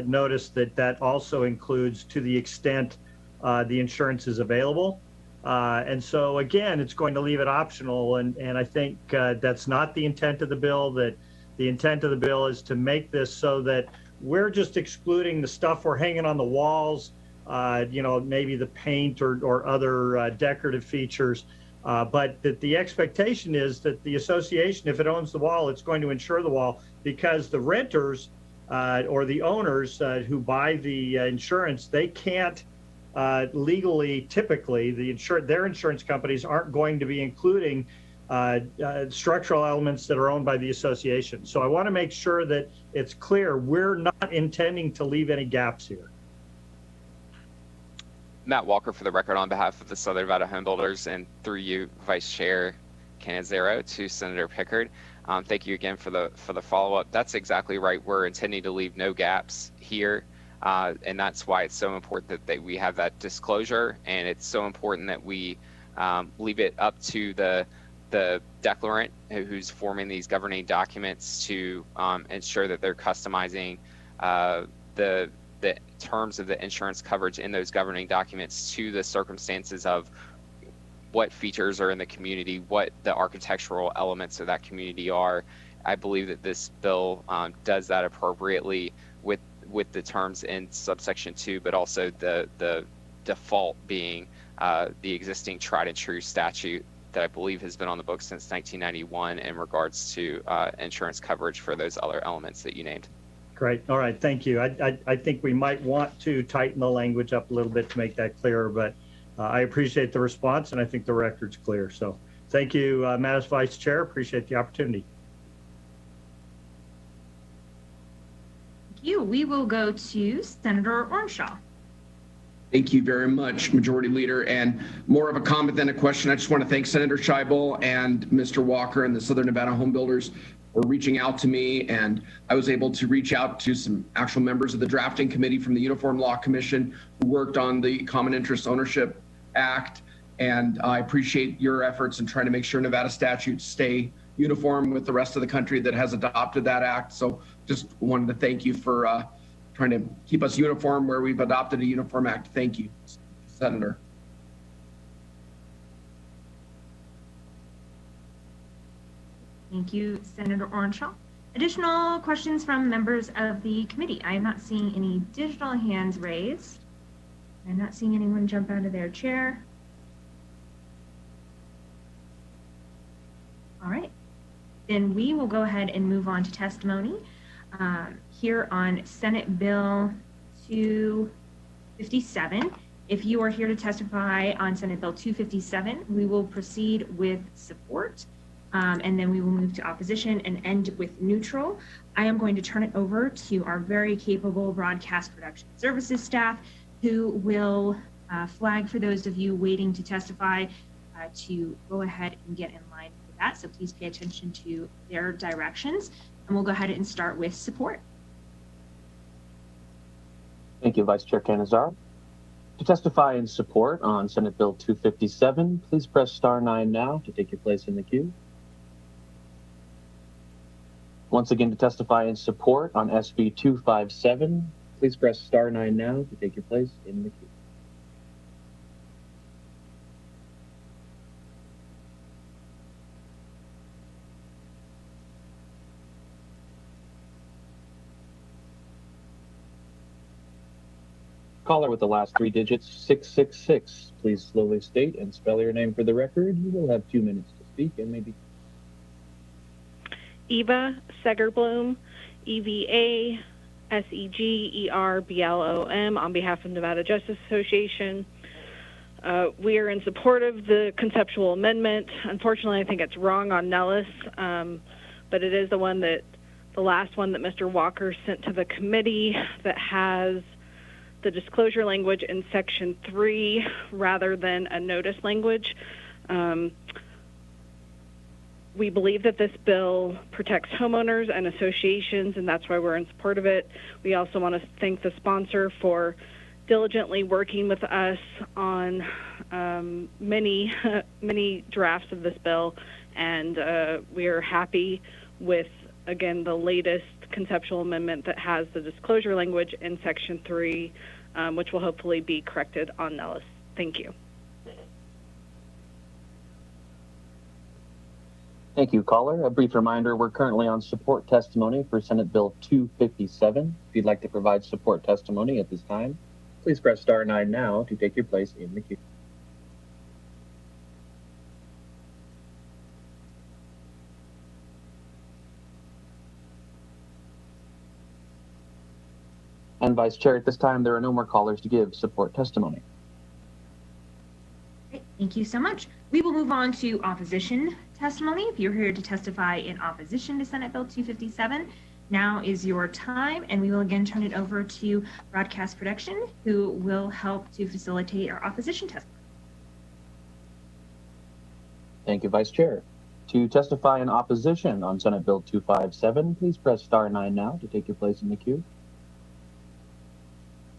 E: noticed that also includes to the extent the insurance is available. And so, again, it's going to leave it optional. And I think that's not the intent of the bill, that the intent of the bill is to make this so that we're just excluding the stuff we're hanging on the walls, maybe the paint or other decorative features. But that the expectation is that the association, if it owns the wall, it's going to insure the wall, because the renters or the owners who buy the insurance, they can't legally, typically, their insurance companies aren't going to be including structural elements that are owned by the association. So I want to make sure that it's clear we're not intending to leave any gaps here.
Q: Matt Walker, for the record, on behalf of the Southern Nevada Home Builders, and through you, Vice Chair Canizero, to Senator Pickard. Thank you again for the follow-up. That's exactly right. We're intending to leave no gaps here. And that's why it's so important that we have that disclosure, and it's so important that we leave it up to the declarant who's forming these governing documents to ensure that they're customizing the terms of the insurance coverage in those governing documents to the circumstances of what features are in the community, what the architectural elements of that community are. I believe that this bill does that appropriately with the terms in subsection 2, but also the default being the existing tried and true statute that I believe has been on the books since 1991 in regards to insurance coverage for those other elements that you named.
E: Great. All right. Thank you. I think we might want to tighten the language up a little bit to make that clearer, but I appreciate the response, and I think the record's clear. So thank you, Madam Vice Chair. Appreciate the opportunity.
O: Thank you. We will go to Senator Armshaw.
R: Thank you very much, Majority Leader. And more of a comment than a question, I just want to thank Senator Scheibel and Mr. Walker and the Southern Nevada Home Builders for reaching out to me. And I was able to reach out to some actual members of the drafting committee from the Uniform Law Commission who worked on the Common Interest Ownership Act. And I appreciate your efforts in trying to make sure Nevada statutes stay uniform with the rest of the country that has adopted that act. So just wanted to thank you for trying to keep us uniform where we've adopted a uniform act. Thank you, Senator.
O: Thank you, Senator Armshaw. Additional questions from members of the committee? I am not seeing any digital hands raised. I'm not seeing anyone jump out of their chair. All right, then we will go ahead and move on to testimony. Here on Senate Bill 257. If you are here to testify on Senate Bill 257, we will proceed with support, and then we will move to opposition and end with neutral. I am going to turn it over to our very capable broadcast production services staff, who will flag for those of you waiting to testify to go ahead and get in line for that. So please pay attention to their directions, and we'll go ahead and start with support.
G: Thank you, Vice Chair Canizaro. To testify in support on Senate Bill 257, please press star 9 now to take your place in the queue. Once again, to testify in support on SB 257, please press star 9 now to take your place in the queue. Caller with the last 3 digits, 666. Please slowly state and spell your name for the record. You will have 2 minutes to speak and maybe.
S: Eva Segerblom, EVA SEGERBLOM, on behalf of Nevada Justice Association. We are in support of the conceptual amendment. Unfortunately, I think it's wrong on Nellis, but it is the last one that Mr. Walker sent to the committee that has the disclosure language in Section 3 rather than a notice language. We believe that this bill protects homeowners and associations, and that's why we're in support of it. We also want to thank the sponsor for diligently working with us on many drafts of this bill, and we are happy with, again, the latest conceptual amendment that has the disclosure language in Section 3, which will hopefully be corrected on Nellis. Thank you.
G: Thank you, caller. A brief reminder, we're currently on support testimony for Senate Bill 257. If you'd like to provide support testimony at this time, please press star 9 now to take your place in the queue. And Vice Chair, at this time, there are no more callers to give support testimony.
O: Great. Thank you so much. We will move on to opposition testimony. If you're here to testify in opposition to Senate Bill 257, now is your time, and we will again turn it over to Broadcast Production, who will help to facilitate our opposition testimony.
G: Thank you, Vice Chair. To testify in opposition on Senate Bill 257, please press star 9 now to take your place in the queue.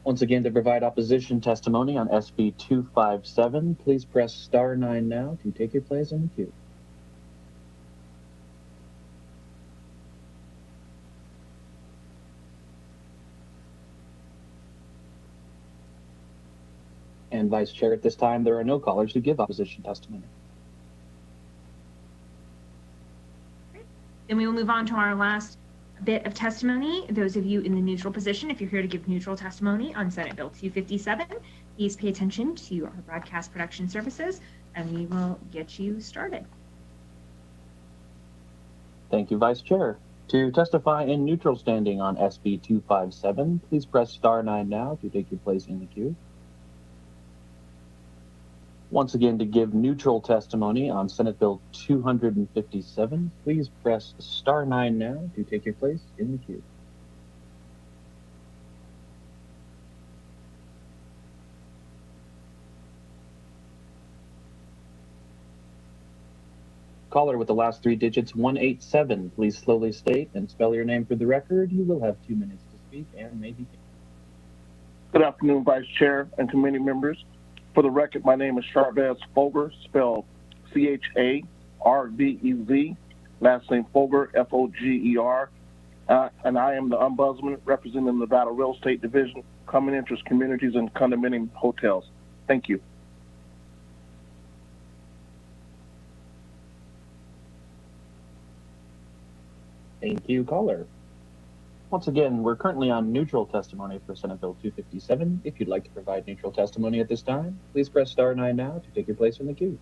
G: Once again, to provide opposition testimony on SB 257, please press star 9 now to take your place in the queue. And Vice Chair, at this time, there are no callers to give opposition testimony.
O: Then we will move on to our last bit of testimony. Those of you in the neutral position, if you're here to give neutral testimony on Senate Bill 257, please pay attention to our broadcast production services, and we will get you started.
G: Thank you, Vice Chair. To testify in neutral standing on SB 257, please press star 9 now to take your place in the queue. Once again, to give neutral testimony on Senate Bill 257, please press star 9 now to take your place in the queue. Caller with the last 3 digits, 187, please slowly state and spell your name for the record. You will have 2 minutes to speak and may begin.
T: Good afternoon, Vice Chair and committee members. For the record, my name is Charbez Foger, spelled C-H-A-R-V-E-Z, last name Foger, F-O-G-E-R, and I am the Ombudsman representing the Nevada Real Estate Division, Common Interest Communities, and Condominium Hotels. Thank you.
G: Thank you, caller. Once again, we're currently on neutral testimony for Senate Bill 257. If you'd like to provide neutral testimony at this time, please press star 9 now to take your place in the queue.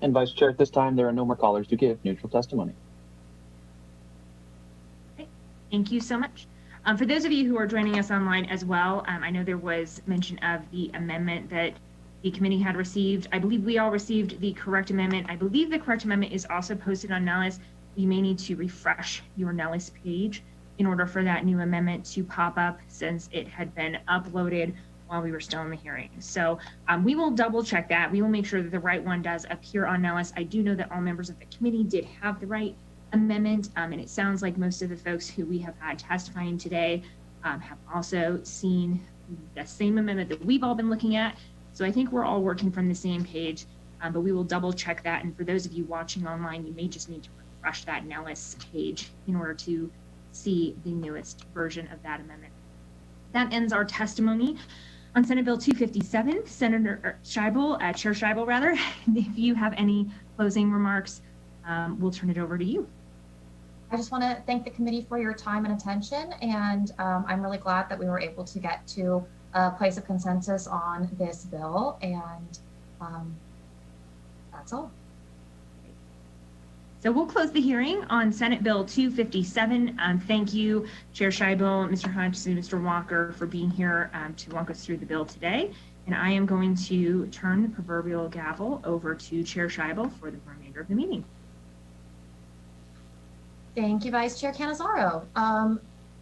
G: And Vice Chair, at this time, there are no more callers to give neutral testimony.
O: Okay. Thank you so much. For those of you who are joining us online as well, I know there was mention of the amendment that the committee had received. I believe we all received the correct amendment. I believe the correct amendment is also posted on Nellis. You may need to refresh your Nellis page in order for that new amendment to pop up, since it had been uploaded while we were still in the hearing. So we will double check that. We will make sure that the right one does appear on Nellis. I do know that all members of the committee did have the right amendment, and it sounds like most of the folks who we have had testifying today have also seen the same amendment that we've all been looking at. So I think we're all working from the same page, but we will double check that. And for those of you watching online, you may just need to refresh that Nellis page in order to see the newest version of that amendment. That ends our testimony on Senate Bill 257. Senator Scheibel, Chair Scheibel rather, if you have any closing remarks, we'll turn it over to you.
A: I just want to thank the committee for your time and attention, and I'm really glad that we were able to get to a place of consensus on this bill, and that's all.
O: So we'll close the hearing on Senate Bill 257. Thank you, Chair Scheibel, Mr. Hodgson, Mr. Walker, for being here to walk us through the bill today. And I am going to turn the proverbial gavel over to Chair Scheibel for the remainder of the meeting.
A: Thank you, Vice Chair Cannizzaro.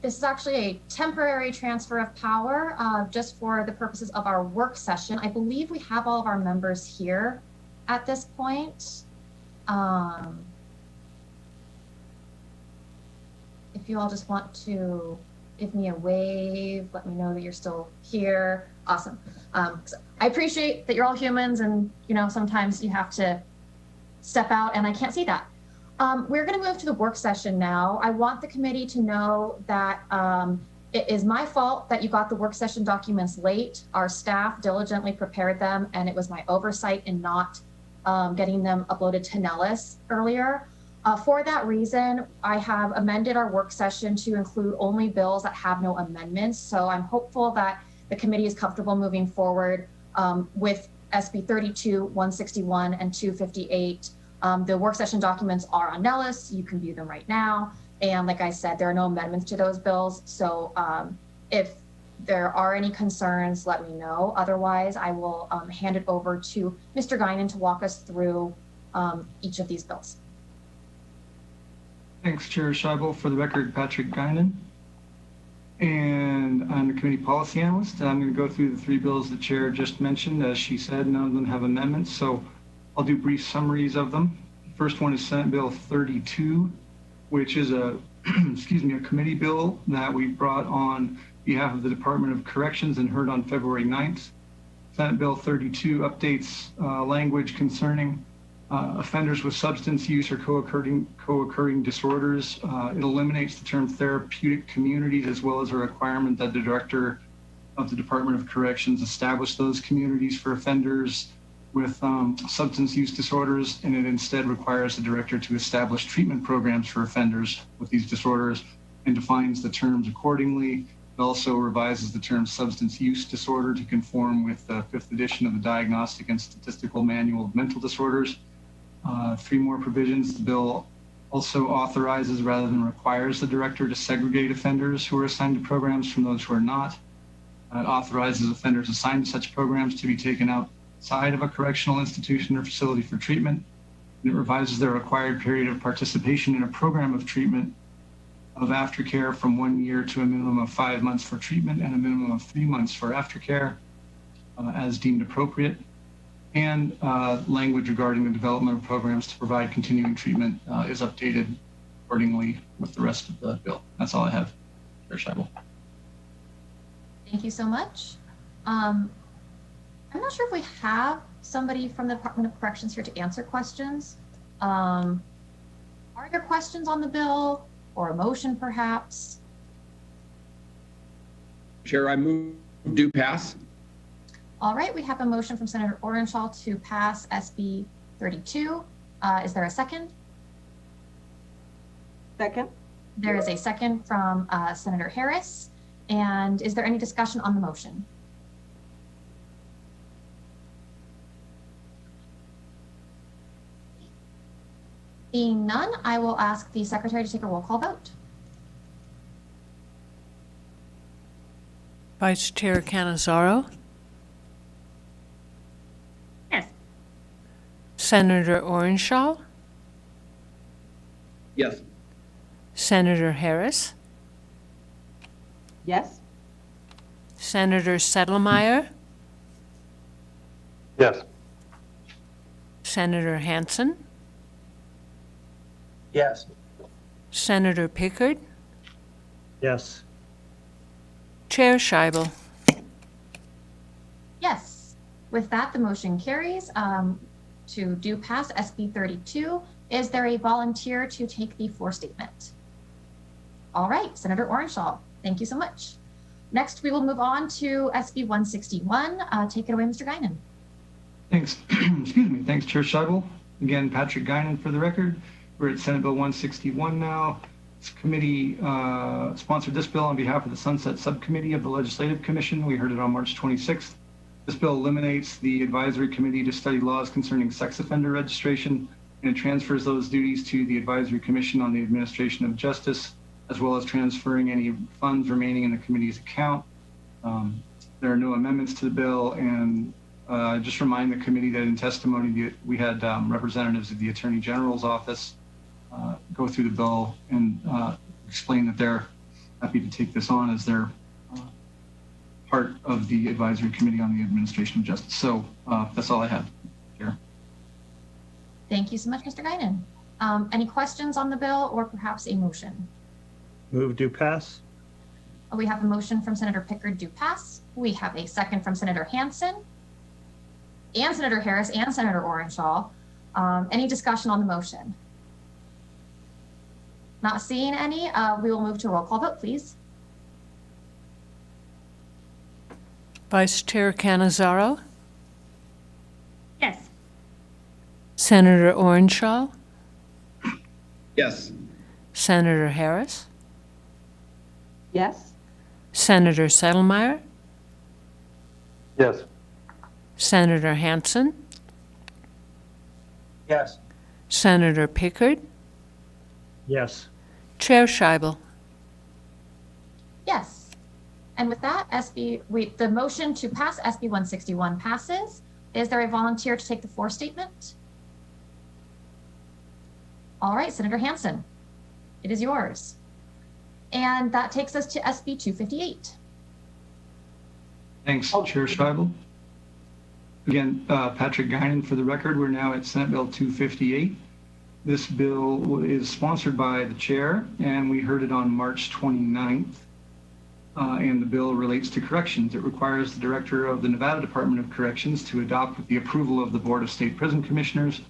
A: This is actually a temporary transfer of power just for the purposes of our work session. I believe we have all of our members here at this point. If you all just want to give me a wave, let me know that you're still here. Awesome. So I appreciate that you're all humans, and sometimes you have to step out and I can't see that. We're going to move to the work session now. I want the committee to know that it is my fault that you got the work session documents late. Our staff diligently prepared them, and it was my oversight in not getting them uploaded to Nellis earlier. For that reason, I have amended our work session to include only bills that have no amendments. So I'm hopeful that the committee is comfortable moving forward with SB 32, 161, and 258. The work session documents are on Nellis. You can view them right now. And like I said, there are no amendments to those bills. So if there are any concerns, let me know. Otherwise, I will hand it over to Mr. Guinan to walk us through each of these bills.
U: Thanks, Chair Scheibel. For the record, Patrick Guinan. And I'm the committee policy analyst. And I'm going to go through the three bills the chair just mentioned. As she said, none of them have amendments, so I'll do brief summaries of them. The first one is Senate Bill 32, which is a a committee bill that we brought on behalf of the Department of Corrections and heard on February 9th. Senate Bill 32 updates language concerning offenders with substance use or co-occurring disorders. It eliminates the term therapeutic communities, as well as a requirement that the director of the Department of Corrections establish those communities for offenders with substance use disorders, and it instead requires the director to establish treatment programs for offenders with these disorders and defines the terms accordingly. It also revises the term substance use disorder to conform with the 5th edition of the Diagnostic and Statistical Manual of Mental Disorders. Three more provisions. The bill also authorizes rather than requires the director to segregate offenders who are assigned to programs from those who are not. It authorizes offenders assigned to such programs to be taken outside of a correctional institution or facility for treatment. And it revises their required period of participation in a program of treatment of aftercare from 1 year to a minimum of 5 months for treatment and a minimum of 3 months for aftercare as deemed appropriate. And language regarding the development of programs to provide continuing treatment is updated accordingly with the rest of the bill. That's all I have, Chair Scheibel.
A: Thank you so much. I'm not sure if we have somebody from the Department of Corrections here to answer questions. Are there questions on the bill or a motion perhaps?
R: Chair, I move do pass.
A: All right, we have a motion from Senator Armshaw to pass SB 32. Is there a second?
D: Second.
A: There is a second from Senator Harris. And is there any discussion on the motion? Seeing none, I will ask the secretary to take a roll call vote.
B: Vice Chair Cannizzaro?
O: Yes.
B: Senator Armshaw?
R: Yes.
B: Senator Harris?
D: Yes.
B: Senator Settlemyre,
F: Yes.
B: Senator Hansen,
M: Yes.
B: Senator Pickard,
E: Yes.
B: Chair Scheibel.
A: Yes. With that, the motion carries to do pass SB 32. Is there a volunteer to take the floor statement? All right, Senator Armshaw, thank you so much. Next, we will move on to SB 161. Take it away, Mr. Guinan.
U: Thanks. Excuse me. Thanks, Chair Scheibel. Again, Patrick Guinan for the record. We're at Senate Bill 161 now. This committee sponsored this bill on behalf of the Sunset Subcommittee of the Legislative Commission. We heard it on March 26th. This bill eliminates the Advisory Committee to study laws concerning sex offender registration, and it transfers those duties to the Advisory Commission on the Administration of Justice, as well as transferring any funds remaining in the committee's account. There are no amendments to the bill, and just remind the committee that in testimony we had representatives of the Attorney General's office go through the bill and explain that they're happy to take this on as their part of the Advisory Committee on the Administration of Justice. So that's all I have, Chair.
A: Thank you so much, Mr. Guinan. Any questions on the bill or perhaps a motion?
E: Move to pass.
A: We have a motion from Senator Pickard to pass. We have a second from Senator Hansen and Senator Harris and Senator Armshaw. Any discussion on the motion? Not seeing any, we will move to a roll call vote, please.
B: Vice Chair Cannizzaro,
O: Yes.
B: Senator Armshaw,
R: Yes.
B: Senator Harris,
D: Yes.
B: Senator Settlemyre,
F: Yes.
B: Senator Hansen,
M: Yes.
B: Senator Pickard,
E: Yes.
B: Chair Scheibel.
A: Yes. And with that, the motion to pass SB 161 passes. Is there a volunteer to take the floor statement? All right, Senator Hansen, it is yours. And that takes us to SB 258.
U: Thanks, Chair Scheibel. Again, Patrick Guinan for the record. We're now at Senate Bill 258. This bill is sponsored by the chair, and we heard it on March 29th. And the bill relates to corrections. It requires the director of the Nevada Department of Corrections to adopt with the approval of the Board of State Prison Commissioners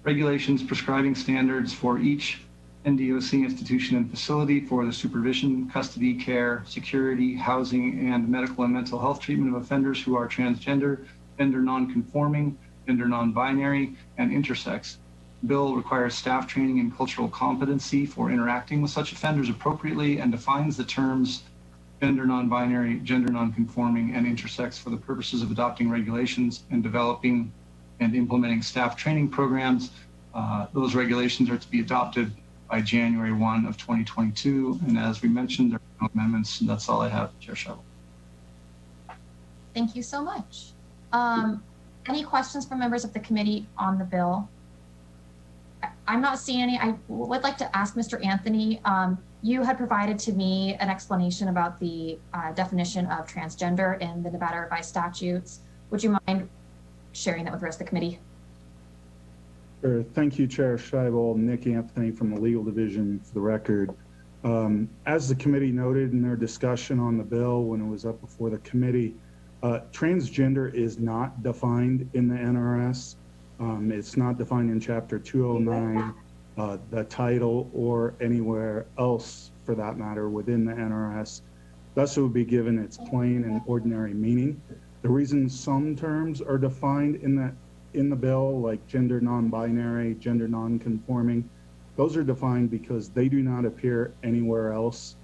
U: regulations prescribing standards for each NDOC institution and facility for the supervision, custody, care, security, housing, and medical and mental health treatment of offenders who are transgender, gender nonconforming, gender non-binary, and intersex. The bill requires staff training and cultural competency for interacting with such offenders appropriately and defines the terms gender non-binary, gender non-conforming, and intersex for the purposes of adopting regulations and developing and implementing staff training programs. Those regulations are to be adopted by January 1 of 2022. And as we mentioned, there are no amendments. And that's all I have, Chair Scheibel.
A: Thank you so much. Any questions from members of the committee on the bill? I'm not seeing any. I would like to ask Mr. Anthony, you had provided to me an explanation about the definition of transgender in the Nevada revised statutes. Would you mind sharing that with the rest of the committee?
C: Sure. Thank you, Chair Scheibel. Nick Anthony from the Legal Division for the record. As the committee noted in their discussion on the bill when it was up before the committee, transgender is not defined in the NRS. It's not defined in Chapter 209, the title, or anywhere else for that matter within the NRS. Thus, it would be given its plain and ordinary meaning. The reason some terms are defined in the bill, like gender non-binary, gender non-conforming, those are defined because they do not appear anywhere else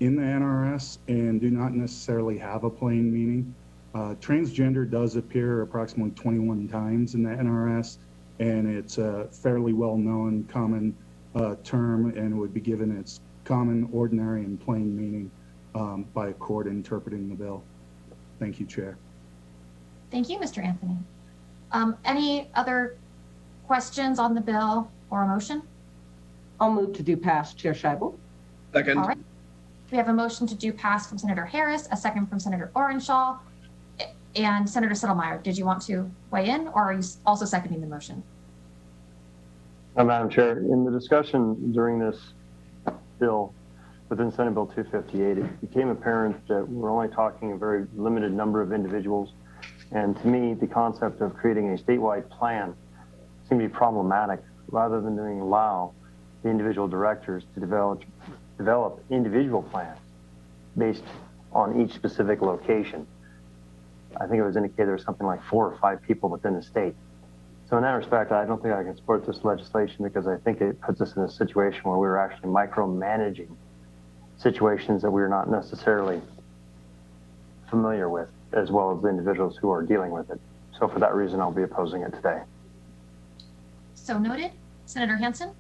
C: in the NRS and do not necessarily have a plain meaning. Transgender does appear approximately 21 times in the NRS, and it's a fairly well-known common term and would be given its common, ordinary, and plain meaning by a court interpreting the bill. Thank you, Chair.
A: Thank you, Mr. Anthony. Any other questions on the bill or a motion?
D: I'll move to do pass, Chair Scheibel.
R: Second.
A: All right. We have a motion to do pass from Senator Harris, a second from Senator Armshaw, and Senator Settlemyre. Did you want to weigh in, or are you also seconding the motion?
F: Madam Chair, in the discussion during this bill within Senate Bill 258, it became apparent that we're only talking a very limited number of individuals. And to me, the concept of creating a statewide plan seemed to be problematic rather than allow the individual directors to develop individual plans based on each specific location. I think it was indicated there was something like 4 or 5 people within the state. So in that respect, I don't think I can support this legislation because I think it puts us in a situation where we're actually micromanaging situations that we're not necessarily familiar with, as well as the individuals who are dealing with it. So for that reason, I'll be opposing it today.
A: So noted. Senator Hansen?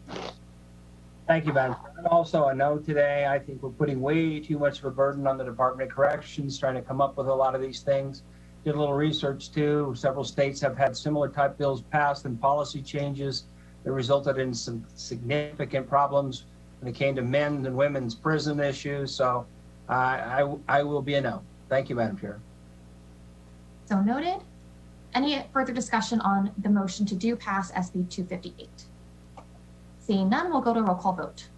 H: Thank you, Madam President. Also, a no today. I think we're putting way too much of a burden on the Department of Corrections trying to come up with a lot of these things. Did a little research too. Several states have had similar type bills passed and policy changes that resulted in some significant problems when it came to men's and women's prison issues. So I will be a no. Thank you, Madam Chair.
A: So noted. Any further discussion on the motion to do pass SB 258? Seeing none, we'll go to a roll call vote.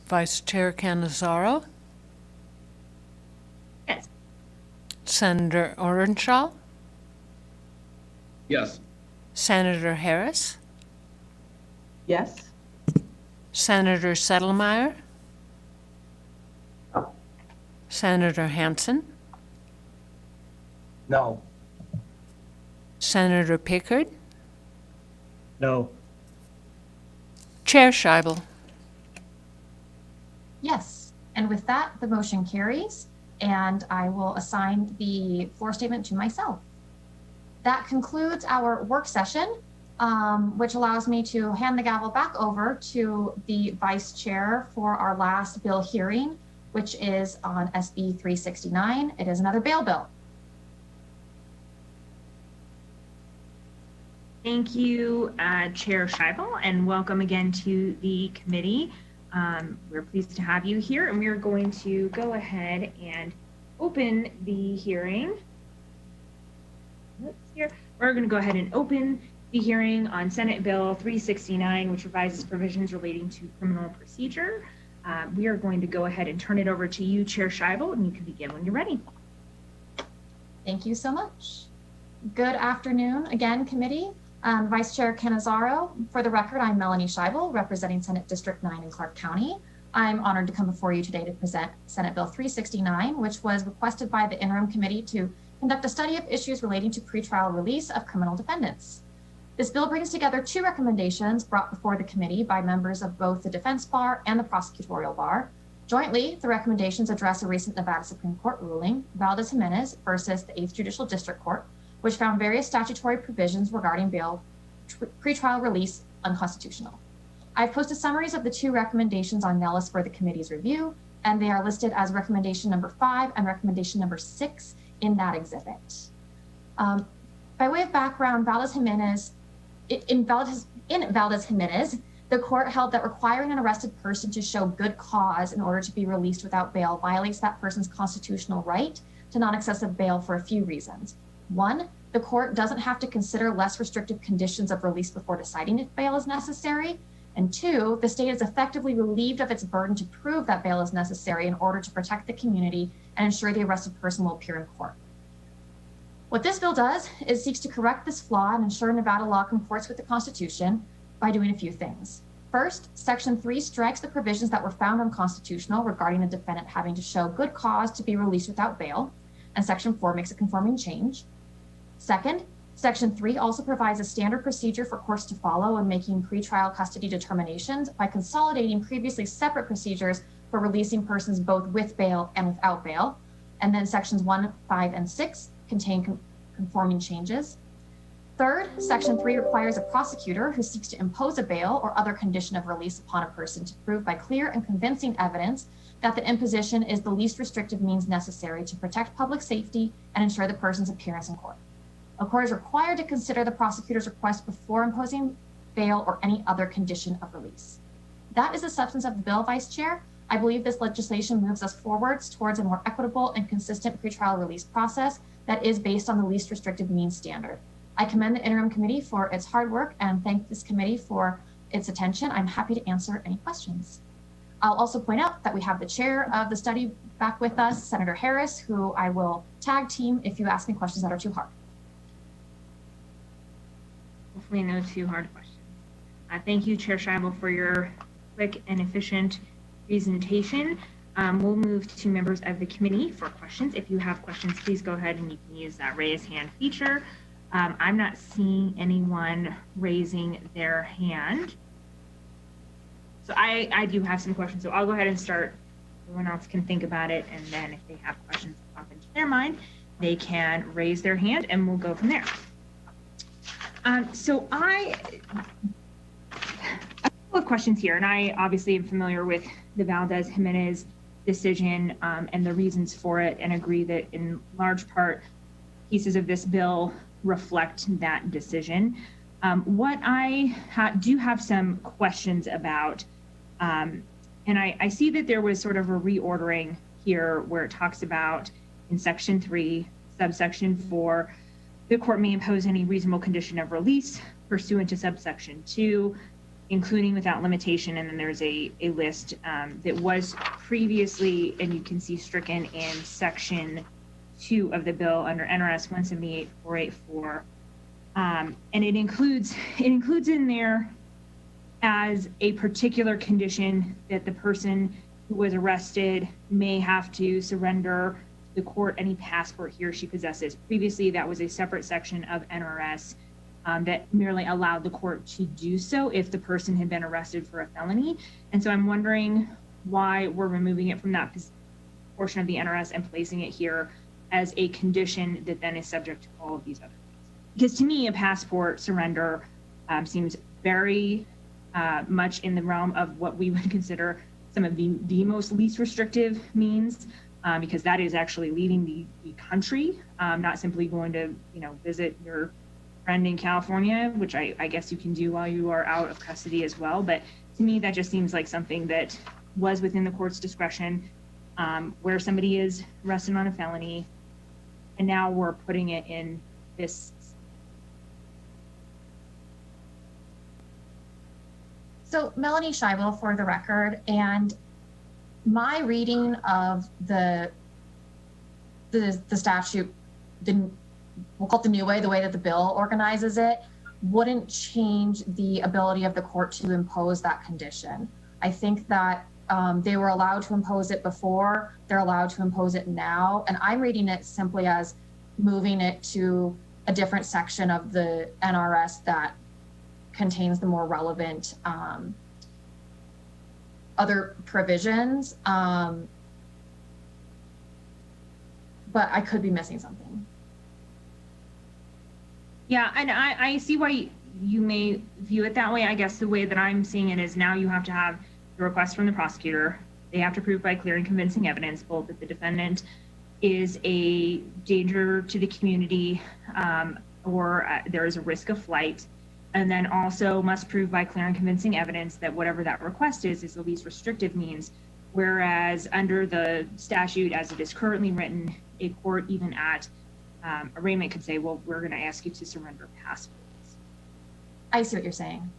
B: Vice Chair Cannizzaro?
A: Yes.
B: Senator Armshaw?
R: Yes.
B: Senator Harris?
D: Yes.
B: Senator Settlemyre? Senator Hansen?
H: No.
B: Senator Pickard?
E: No.
B: Chair Scheibel?
A: Yes. And with that, the motion carries, and I will assign the floor statement to myself. That concludes our work session, which allows me to hand the gavel back over to the Vice Chair for our last bill hearing, which is on SB 369. It is another bail bill.
O: Thank you, Chair Scheibel, and welcome again to the committee. We're pleased to have you here, and we're going to go ahead and open the hearing. We're going to go ahead and open the hearing on Senate Bill 369, which revises provisions relating to criminal procedure. We are going to go ahead and turn it over to you, Chair Scheibel, and you can begin when you're ready.
A: Thank you so much. Good afternoon again, committee. Vice Chair Cannizzaro, for the record, I'm Melanie Scheibel, representing Senate District 9 in Clark County. I'm honored to come before you today to present Senate Bill 369, which was requested by the interim committee to conduct a study of issues relating to pretrial release of criminal defendants. This bill brings together 2 recommendations brought before the committee by members of both the defense bar and the prosecutorial bar. Jointly, the recommendations address a recent Nevada Supreme Court ruling, Valdez-Jimenez versus the 8th Judicial District Court, which found various statutory provisions regarding bail pretrial release unconstitutional. I've posted summaries of the 2 recommendations on Nellis for the committee's review, and they are listed as recommendation number 5 and recommendation number 6 in that exhibit. By way of background, in Valdez-Jimenez, the court held that requiring an arrested person to show good cause in order to be released without bail violates that person's constitutional right to non-excessive bail for a few reasons. 1, the court doesn't have to consider less restrictive conditions of release before deciding if bail is necessary. And 2, the state is effectively relieved of its burden to prove that bail is necessary in order to protect the community and ensure the arrested person will appear in court. What this bill does is seeks to correct this flaw and ensure Nevada law comports with the Constitution by doing a few things. First, Section 3 strikes the provisions that were found unconstitutional regarding a defendant having to show good cause to be released without bail, and Section 4 makes a conforming change. Second, Section 3 also provides a standard procedure for courts to follow when making pretrial custody determinations by consolidating previously separate procedures for releasing persons both with bail and without bail. And then Sections 1, 5, and 6 contain conforming changes. Third, Section 3 requires a prosecutor who seeks to impose a bail or other condition of release upon a person to prove by clear and convincing evidence that the imposition is the least restrictive means necessary to protect public safety and ensure the person's appearance in court. A court is required to consider the prosecutor's request before imposing bail or any other condition of release. That is the substance of the bill, Vice Chair. I believe this legislation moves us forwards towards a more equitable and consistent pretrial release process that is based on the least restrictive means standard. I commend the interim committee for its hard work and thank this committee for its attention. I'm happy to answer any questions. I'll also point out that we have the chair of the study back with us, Senator Harris, who I will tag team if you ask me questions that are too hard.
O: Hopefully no too hard questions. Thank you, Chair Scheibel, for your quick and efficient presentation. We'll move to members of the committee for questions. If you have questions, please go ahead and you can use that raise hand feature. I'm not seeing anyone raising their hand. So I do have some questions, so I'll go ahead and start. Everyone else can think about it, and then if they have questions that pop into their mind, they can raise their hand and we'll go from there. So I have a couple of questions here, and I obviously am familiar with the Valdez-Jimenez decision and the reasons for it, and agree that in large part pieces of this bill reflect that decision. What I do have some questions about, and I see that there was sort of a reordering here where it talks about in section 3, subsection 4, the court may impose any reasonable condition of release pursuant to subsection 2, including without limitation, and then there's a list that was previously, and you can see stricken in section 2 of the bill under NRS 178-484. And it includes in there as a particular condition that the person who was arrested may have to surrender to the court any passport he or she possesses. Previously, that was a separate section of NRS that merely allowed the court to do so if the person had been arrested for a felony. And so I'm wondering why we're removing it from that portion of the NRS and placing it here as a condition that then is subject to all of these other things. Because to me, a passport surrender seems very much in the realm of what we would consider some of the most least restrictive means, because that is actually leaving the country, not simply going to visit your friend in California, which I guess you can do while you are out of custody as well. But to me, that just seems like something that was within the court's discretion, where somebody is arrested on a felony, and now we're putting it in this.
A: So Melanie Scheibel for the record, and my reading of the statute, we'll call it the new way, the way that the bill organizes it, wouldn't change the ability of the court to impose that condition. I think that they were allowed to impose it before, they're allowed to impose it now, and I'm reading it simply as moving it to a different section of the NRS that contains the more relevant other provisions, but I could be missing something.
O: Yeah, and I see why you may view it that way. I guess the way that I'm seeing it is now you have to have the request from the prosecutor. They have to prove by clear and convincing evidence both that the defendant is a danger to the community or there is a risk of flight, and then also must prove by clear and convincing evidence that whatever that request is the least restrictive means. Whereas under the statute as it is currently written, a court even at arraignment could say, well, we're going to ask you to surrender passports.
A: I see what you're saying.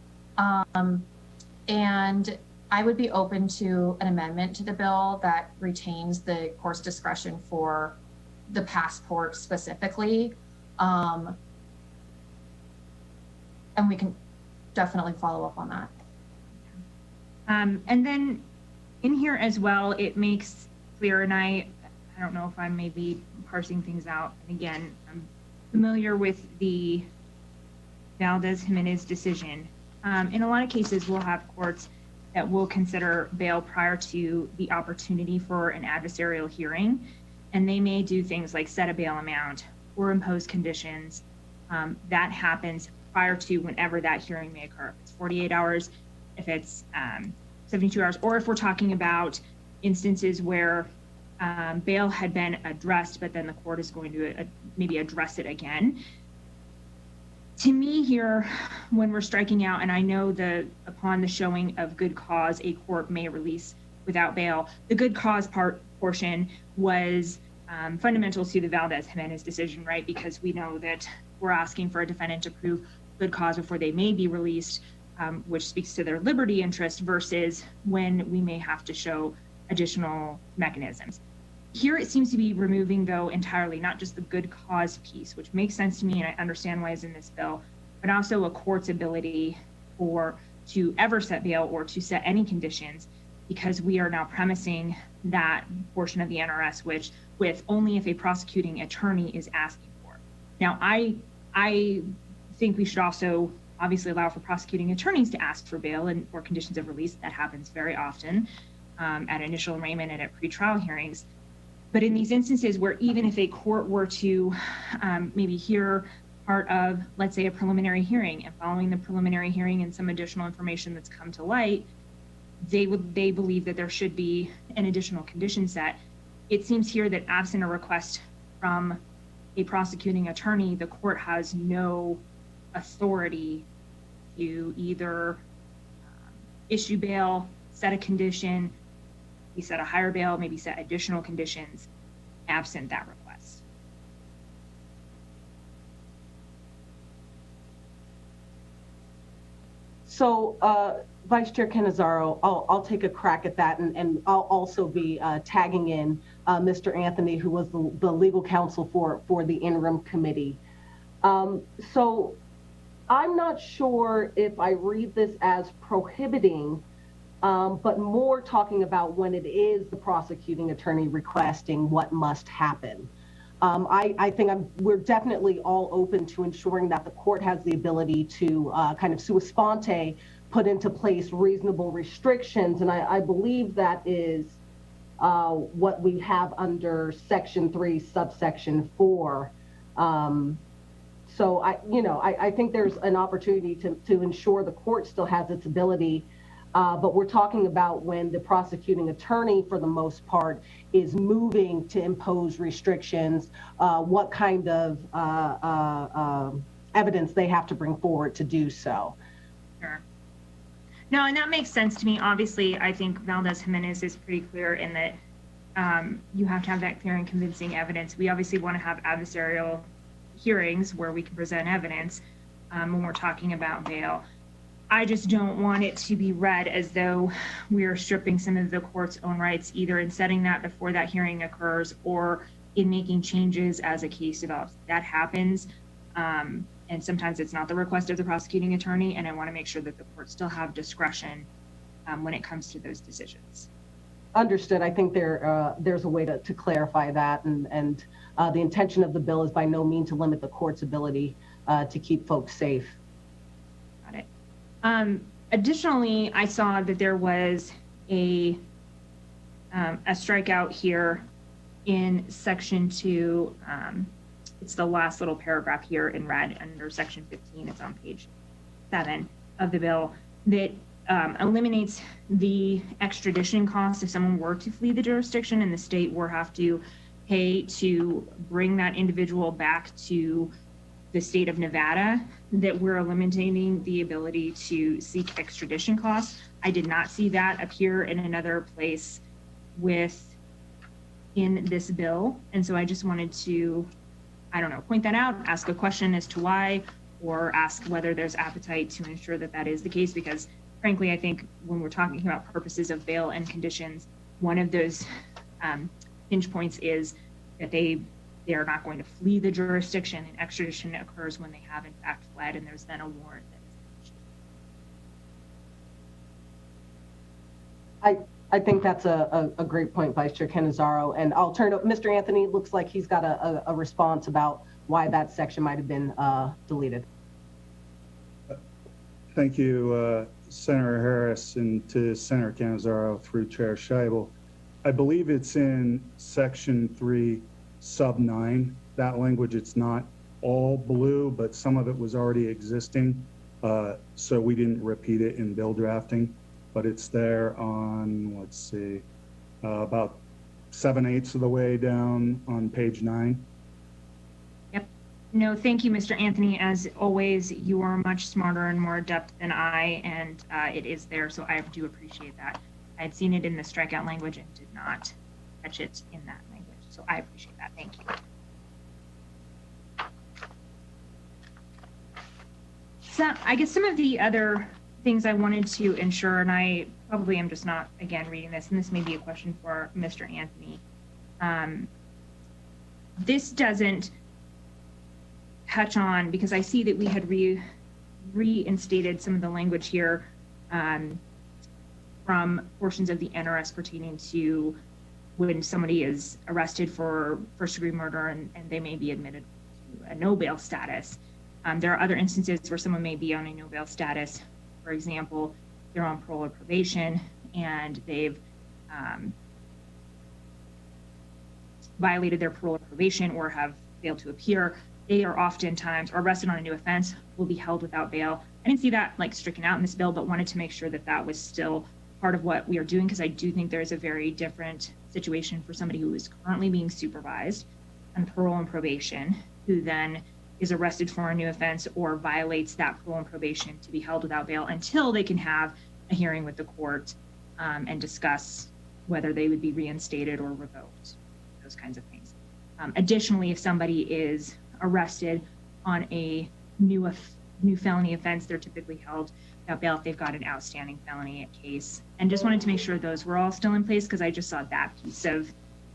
A: And I would be open to an amendment to the bill that retains the court's discretion for the passport specifically. And we can definitely follow up on that.
O: And then in here as well, it makes clear, and I don't know if I'm maybe parsing things out. And again, I'm familiar with the Valdez-Jimenez decision. In a lot of cases, we'll have courts that will consider bail prior to the opportunity for an adversarial hearing. And they may do things like set a bail amount or impose conditions. That happens prior to whenever that hearing may occur. If it's 48 hours, if it's 72 hours, or if we're talking about instances where bail had been addressed, but then the court is going to maybe address it again. To me here, when we're striking out, and I know that upon the showing of good cause, a court may release without bail, the good cause portion was fundamental to the Valdez-Jimenez decision, right? Because we know that we're asking for a defendant to prove good cause before they may be released, which speaks to their liberty interest versus when we may have to show additional mechanisms. Here it seems to be removing, though, entirely not just the good cause piece, which makes sense to me and I understand why it's in this bill, but also a court's ability to ever set bail or to set any conditions, because we are now premising that portion of the NRS with only if a prosecuting attorney is asking for. Now, I think we should also obviously allow for prosecuting attorneys to ask for bail and or conditions of release. That happens very often at initial arraignment and at pretrial hearings. But in these instances where even if a court were to maybe hear part of, let's say, a preliminary hearing, and following the preliminary hearing and some additional information that's come to light, they believe that there should be an additional condition set. It seems here that absent a request from a prosecuting attorney, the court has no authority to either issue bail, set a condition, maybe set a higher bail, maybe set additional conditions absent that request.
D: So, Vice Chair Cannizzaro, I'll take a crack at that, and I'll also be tagging in Mr. Anthony, who was the legal counsel for the interim committee. So I'm not sure if I read this as prohibiting, but more talking about when it is the prosecuting attorney requesting what must happen. I think we're definitely all open to ensuring that the court has the ability to kind of sua sponte, put into place reasonable restrictions. And I believe that is what we have under Section 3, subsection 4. So I think there's an opportunity to ensure the court still has its ability. But we're talking about when the prosecuting attorney, for the most part, is moving to impose restrictions, what kind of evidence they have to bring forward to do so.
O: Sure. No, and that makes sense to me. Obviously, I think Valdez-Jimenez is pretty clear in that you have to have that clear and convincing evidence. We obviously want to have adversarial hearings where we can present evidence when we're talking about bail. I just don't want it to be read as though we are stripping some of the court's own rights, either in setting that before that hearing occurs or in making changes as a case develops. That happens, and sometimes it's not the request of the prosecuting attorney, and I want to make sure that the courts still have discretion when it comes to those decisions.
D: Understood. I think there's a way to clarify that, and the intention of the bill is by no means to limit the court's ability to keep folks safe.
O: Got it. Additionally, I saw that there was a strikeout here in Section 2. It's the last little paragraph here in red under Section 15. It's on page 7 of the bill that eliminates the extradition cost if someone were to flee the jurisdiction and the state were have to pay to bring that individual back to the state of Nevada, that we're eliminating the ability to seek extradition costs. I did not see that appear in another place in this bill. And so I just wanted to, point that out, ask a question as to why, or ask whether there's appetite to ensure that that is the case, because frankly, I think when we're talking about purposes of bail and conditions, one of those hinge points is that they are not going to flee the jurisdiction, and extradition occurs when they have in fact fled and there's then a warrant.
D: I think that's a great point, Vice Chair Cannizzaro, and I'll turn to Mr. Anthony. Looks like he's got a response about why that section might have been deleted.
C: Thank you, Senator Harris, and to Senator Cannizzaro through Chair Scheibel. I believe it's in Section 3, Sub 9. That language, it's not all blue, but some of it was already existing, so we didn't repeat it in bill drafting, but it's there on, let's see, about 7/8 of the way down on page 9.
O: Yep. No, thank you, Mr. Anthony. As always, you are much smarter and more adept than I, and it is there, so I do appreciate that. I had seen it in the strikeout language and did not catch it in that language, so I appreciate that. Thank you. So I guess some of the other things I wanted to ensure, and I probably am just not, again, reading this, and this may be a question for Mr. Anthony. This doesn't touch on, because I see that we had reinstated some of the language here from portions of the NRS pertaining to when somebody is arrested for first-degree murder and they may be admitted to a no bail status. There are other instances where someone may be on a no bail status. For example, they're on parole or probation and they've violated their parole or probation or have failed to appear. They are oftentimes arrested on a new offense, will be held without bail. I didn't see that like stricken out in this bill, but wanted to make sure that that was still part of what we are doing, because I do think there is a very different situation for somebody who is currently being supervised on parole and probation, who then is arrested for a new offense or violates that parole and probation to be held without bail until they can have a hearing with the court and discuss whether they would be reinstated or revoked, those kinds of things. Additionally, if somebody is arrested on a new felony offense, they're typically held without bail if they've got an outstanding felony case. And just wanted to make sure those were all still in place, because I just saw that piece of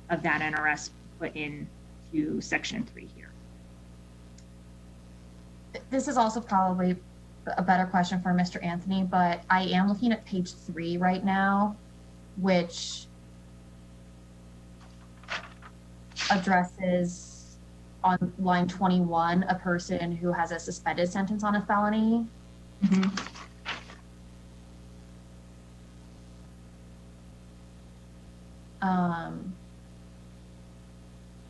O: that NRS put into section 3 here.
A: This is also probably a better question for Mr. Anthony, but I am looking at page 3 right now, which addresses on line 21 a person who has a suspended sentence on a felony.
O: Mm-hmm.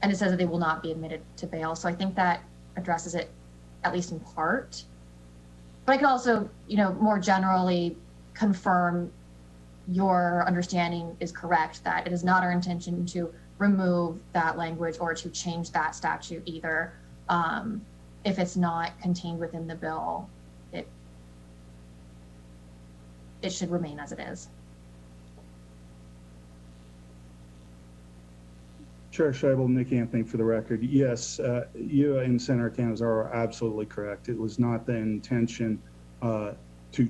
A: And it says that they will not be admitted to bail. So I think that addresses it, at least in part. But I can also, more generally confirm your understanding is correct, that it is not our intention to remove that language or to change that statute either. If it's not contained within the bill, it should remain as it is.
C: Chair Scheibel, Nick Anthony for the record. Yes, you and Senator Canizaro are absolutely correct. It was not the intention to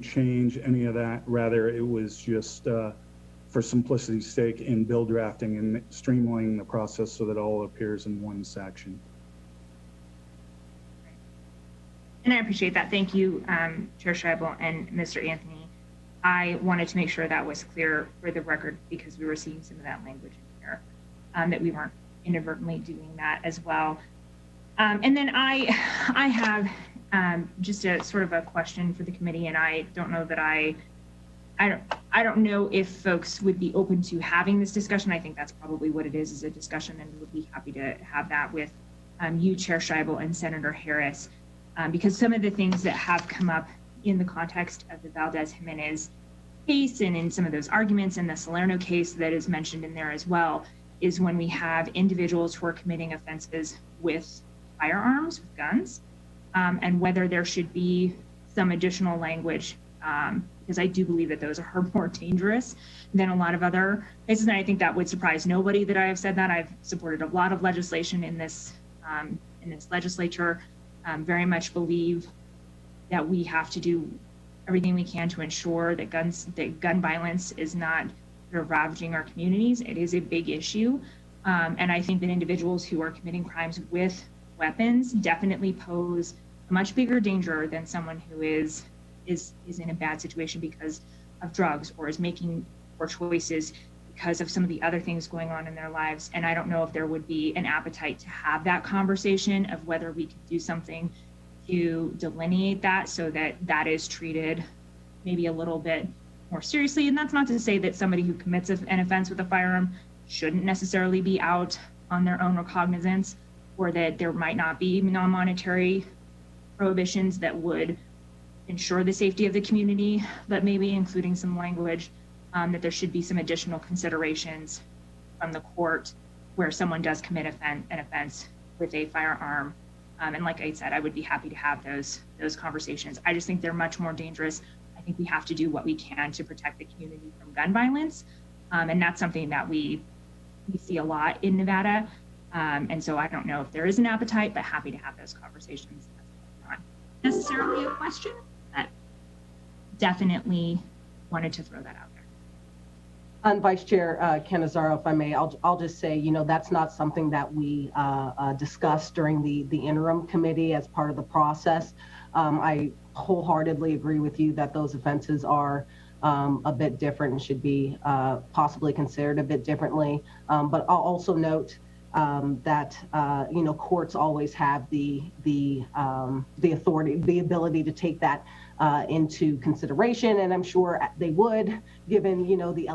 C: change any of that. Rather, it was just for simplicity's sake in bill drafting and streamlining the process so that all appears in one section.
O: And I appreciate that. Thank you, Chair Scheibel and Mr. Anthony. I wanted to make sure that was clear for the record, because we were seeing some of that language in here, that we weren't inadvertently doing that as well. And then I have just a sort of a question for the committee, and I don't know that I don't know if folks would be open to having this discussion. I think that's probably what it is a discussion, and we'll be happy to have that with you, Chair Scheibel, and Senator Harris, because some of the things that have come up in the context of the Valdez-Jimenez case and in some of those arguments in the Salerno case that is mentioned in there as well, is when we have individuals who are committing offenses with firearms, with guns, and whether there should be some additional language, because I do believe that those are more dangerous than a lot of other cases. And I think that would surprise nobody that I have said that. I've supported a lot of legislation in this legislature. Very much believe that we have to do everything we can to ensure that gun violence is not ravaging our communities. It is a big issue. And I think that individuals who are committing crimes with weapons definitely pose a much bigger danger than someone who is in a bad situation because of drugs or is making poor choices because of some of the other things going on in their lives. And I don't know if there would be an appetite to have that conversation of whether we could do something to delineate that so that that is treated maybe a little bit more seriously. And that's not to say that somebody who commits an offense with a firearm shouldn't necessarily be out on their own recognizance, or that there might not be non-monetary prohibitions that would ensure the safety of the community, but maybe including some language that there should be some additional considerations from the court where someone does commit an offense with a firearm, And like I said, I would be happy to have those conversations. I just think they're much more dangerous. I think we have to do what we can to protect the community from gun violence. And that's something that we see a lot in Nevada. And so I don't know if there is an appetite, but happy to have those conversations. Not necessarily a question, but definitely wanted to throw that out there.
D: And Vice Chair Canizaro, if I may, I'll just say, that's not something that we discussed during the interim committee as part of the process. I wholeheartedly agree with you that those offenses are a bit different and should be possibly considered a bit differently. But I'll also note that courts always have the authority, the ability to take that into consideration, and I'm sure they would, given the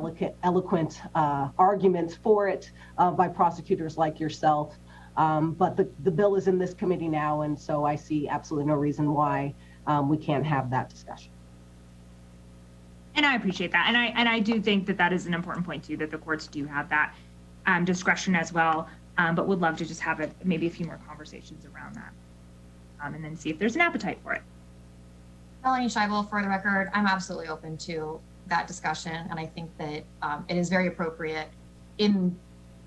D: eloquent arguments for it by prosecutors like yourself. But the bill is in this committee now, and so I see absolutely no reason why we can't have that discussion.
O: And I appreciate that, and I do think that is an important point too, that the courts do have that discretion as well. But would love to just have maybe a few more conversations around that, and then see if there's an appetite for it.
A: Melanie Scheibel, for the record, I'm absolutely open to that discussion, and I think that it is very appropriate in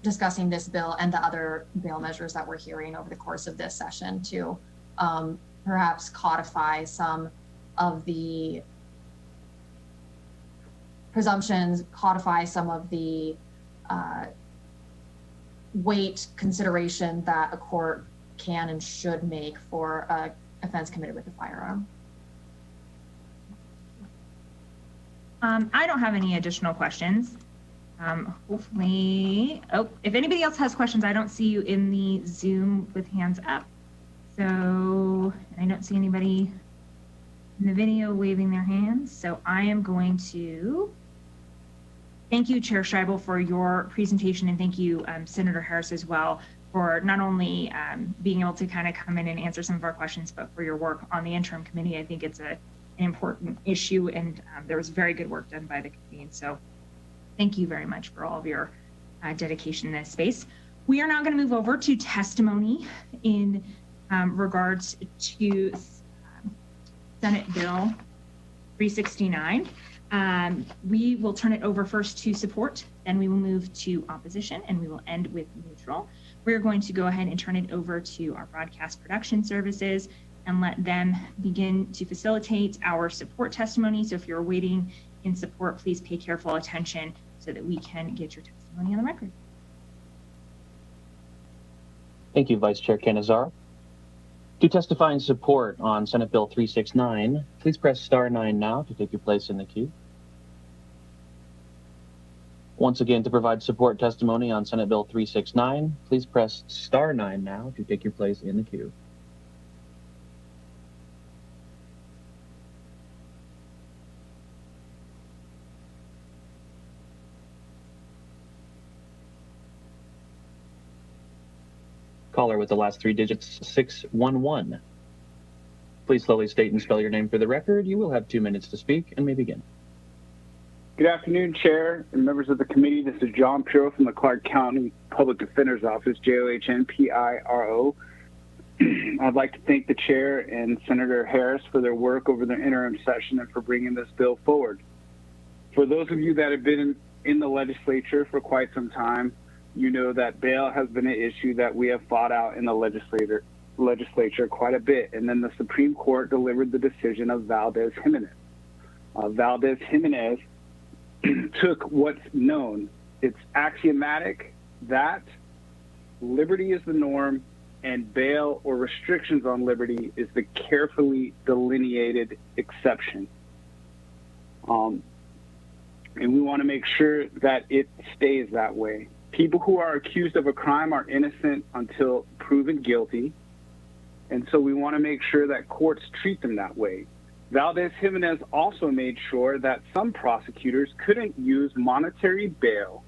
A: discussing this bill and the other bail measures that we're hearing over the course of this session to perhaps codify some of the presumptions, codify some of the weight consideration that a court can and should make for an offense committed with a firearm.
O: I don't have any additional questions. Hopefully, if anybody else has questions, I don't see you in the Zoom with hands up. So I don't see anybody in the video waving their hands. So I am going to thank you, Chair Scheibel, for your presentation, and thank you, Senator Harris, as well, for not only being able to kind of come in and answer some of our questions, but for your work on the interim committee. I think it's an important issue, and there was very good work done by the committee. And so thank you very much for all of your dedication in this space. We are now going to move over to testimony in regards to Senate Bill 369. We will turn it over first to support, then we will move to opposition, and we will end with neutral. We're going to go ahead and turn it over to our broadcast production services and let them begin to facilitate our support testimony. So if you're waiting in support, please pay careful attention so that we can get your testimony on the record.
G: Thank you, Vice Chair Canizaro. To testify in support on Senate Bill 369, please press star 9 now to take your place in the queue. Once again, to provide support testimony on Senate Bill 369, please press star 9 now to take your place in the queue. Caller with the last 3 digits, 611. Please slowly state and spell your name for the record. You will have 2 minutes to speak and may begin.
J: Good afternoon, Chair and members of the committee. This is John Piro from the Clark County Public Defender's Office, JOHNPIRO. I'd like to thank the Chair and Senator Harris for their work over the interim session and for bringing this bill forward. For those of you that have been in the legislature for quite some time, you know that bail has been an issue that we have fought out in the legislature quite a bit. And then the Supreme Court delivered the decision of Valdez-Jimenez. Valdez-Jimenez took what's known. It's axiomatic that liberty is the norm and bail or restrictions on liberty is the carefully delineated exception. And we want to make sure that it stays that way. People who are accused of a crime are innocent until proven guilty, and so we want to make sure that courts treat them that way. Valdez-Jimenez also made sure that some prosecutors couldn't use monetary bail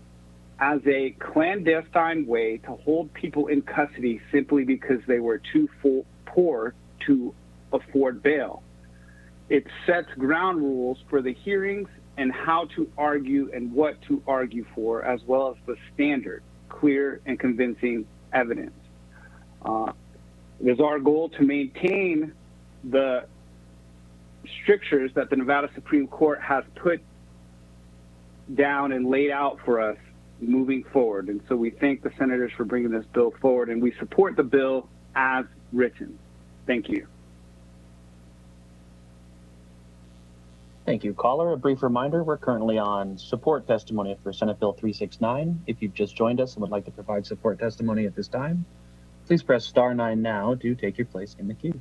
J: as a clandestine way to hold people in custody simply because they were too poor to afford bail. It sets ground rules for the hearings and how to argue and what to argue for, as well as the standard, clear and convincing evidence. It is our goal to maintain the strictures that the Nevada Supreme Court has put down and laid out for us moving forward. And so we thank the senators for bringing this bill forward, and we support the bill as written. Thank you.
G: Thank you, caller. A brief reminder, we're currently on support testimony for Senate Bill 369. If you've just joined us and would like to provide support testimony at this time, please press star 9 now to take your place in the queue.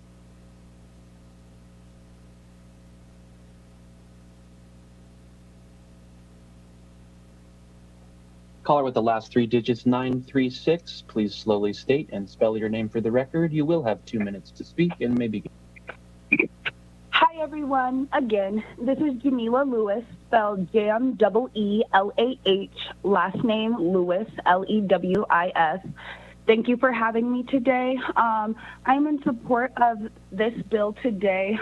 G: Caller with the last 3 digits, 936, please slowly state and spell your name for the record. You will have 2 minutes to speak and may begin.
I: Hi, everyone. Again, this is Jamila Lewis, spelled J-M-E-E-L-A-H, last name Lewis, L-E-W-I-S. Thank you for having me today. I'm in support of this bill today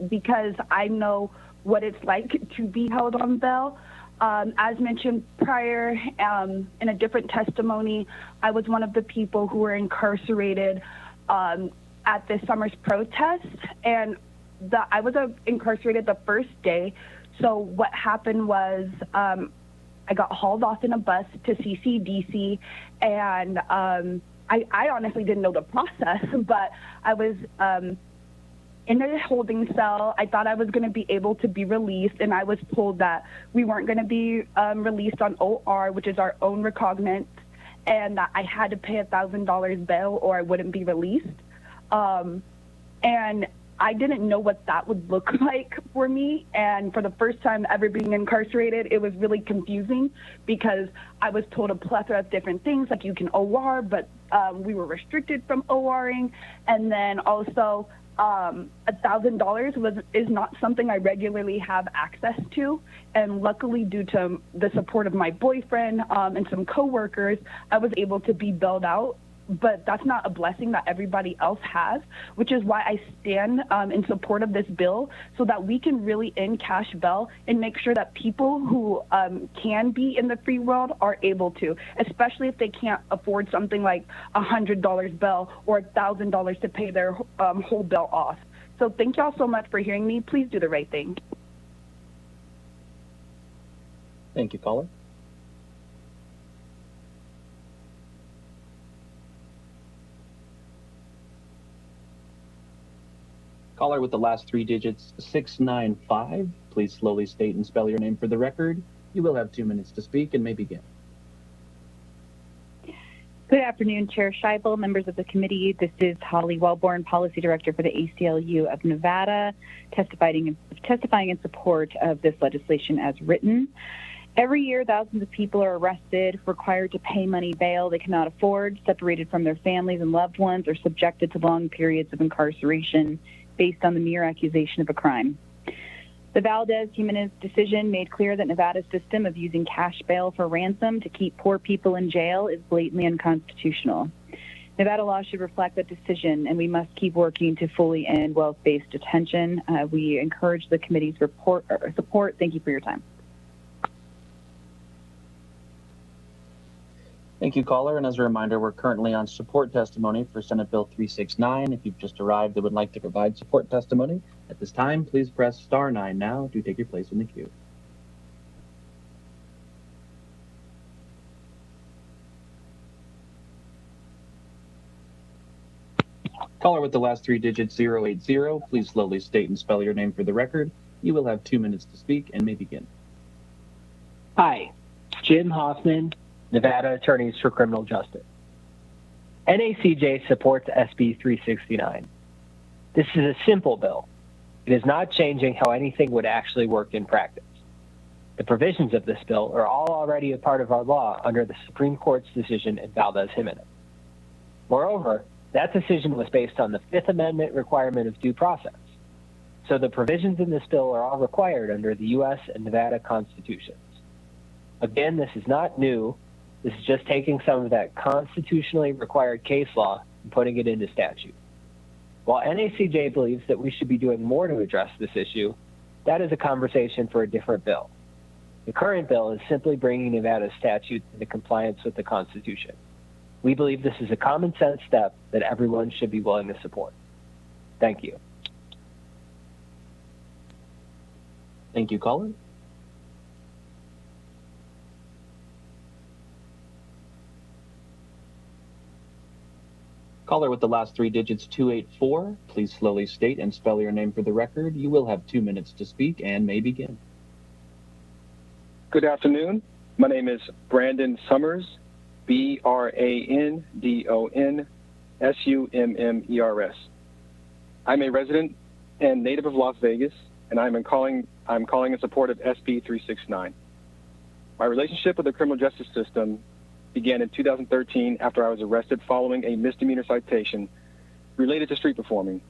I: because I know what it's like to be held on bail. As mentioned prior in a different testimony, I was one of the people who were incarcerated at this summer's protest, and I was incarcerated the first day. So what happened was I got hauled off in a bus to CCDC, and I honestly didn't know the process, but I was in a holding cell. I thought I was going to be able to be released, and I was told that we weren't going to be released on OR, which is our own recognizance, and that I had to pay $1,000 bail or I wouldn't be released. And I didn't know what that would look like for me. And for the first time ever being incarcerated, it was really confusing because I was told a plethora of different things, like you can OR, but we were restricted from ORing. And then also $1,000 is not something I regularly have access to. And luckily, due to the support of my boyfriend and some coworkers, I was able to be bailed out. But that's not a blessing that everybody else has, which is why I stand in support of this bill so that we can really end cash bail and make sure that people who can be in the free world are able to, especially if they can't afford something like $100 bail or $1,000 to pay their whole bail off. So thank y'all so much for hearing me. Please do the right thing.
G: Thank you, caller. Caller with the last 3 digits, 695. Please slowly state and spell your name for the record. You will have 2 minutes to speak and may begin.
N: Good afternoon, Chair Scheibel, members of the committee. This is Holly Wellborn, Policy Director for the ACLU of Nevada, testifying in support of this legislation as written. Every year, thousands of people are arrested, required to pay money bail they cannot afford, separated from their families and loved ones, or subjected to long periods of incarceration based on the mere accusation of a crime. The Valdez-Jimenez decision made clear that Nevada's system of using cash bail for ransom to keep poor people in jail is blatantly unconstitutional. Nevada law should reflect that decision, and we must keep working to fully end wealth-based detention. We encourage the committee's support. Thank you for your time.
G: Thank you, caller. And as a reminder, we're currently on support testimony for Senate Bill 369. If you've just arrived and would like to provide support testimony at this time, please press star 9 now to take your place in the queue. Caller with the last 3 digits, 080, please slowly state and spell your name for the record. You will have 2 minutes to speak and may begin.
K: Hi, Jim Hoffman, Nevada Attorneys for Criminal Justice. NACJ supports SB 369. This is a simple bill. It is not changing how anything would actually work in practice. The provisions of this bill are all already a part of our law under the Supreme Court's decision in Valdez-Jimenez. Moreover, that decision was based on the Fifth Amendment requirement of due process. So the provisions in this bill are all required under the U.S. and Nevada constitutions. Again, this is not new. This is just taking some of that constitutionally required case law and putting it into statute. While NACJ believes that we should be doing more to address this issue, that is a conversation for a different bill. The current bill is simply bringing Nevada's statutes into compliance with the Constitution. We believe this is a common sense step that everyone should be willing to support. Thank you.
G: Thank you, caller. Caller with the last three digits 284, please slowly state and spell your name for the record. You will have 2 minutes to speak and may begin.
L: Good afternoon. My name is Brandon Summers, BRANDON I'm a resident and native of Las Vegas, and I'm calling in support of SB 369. My relationship with the criminal justice system began in 2013 after I was arrested following a misdemeanor citation related to street performing.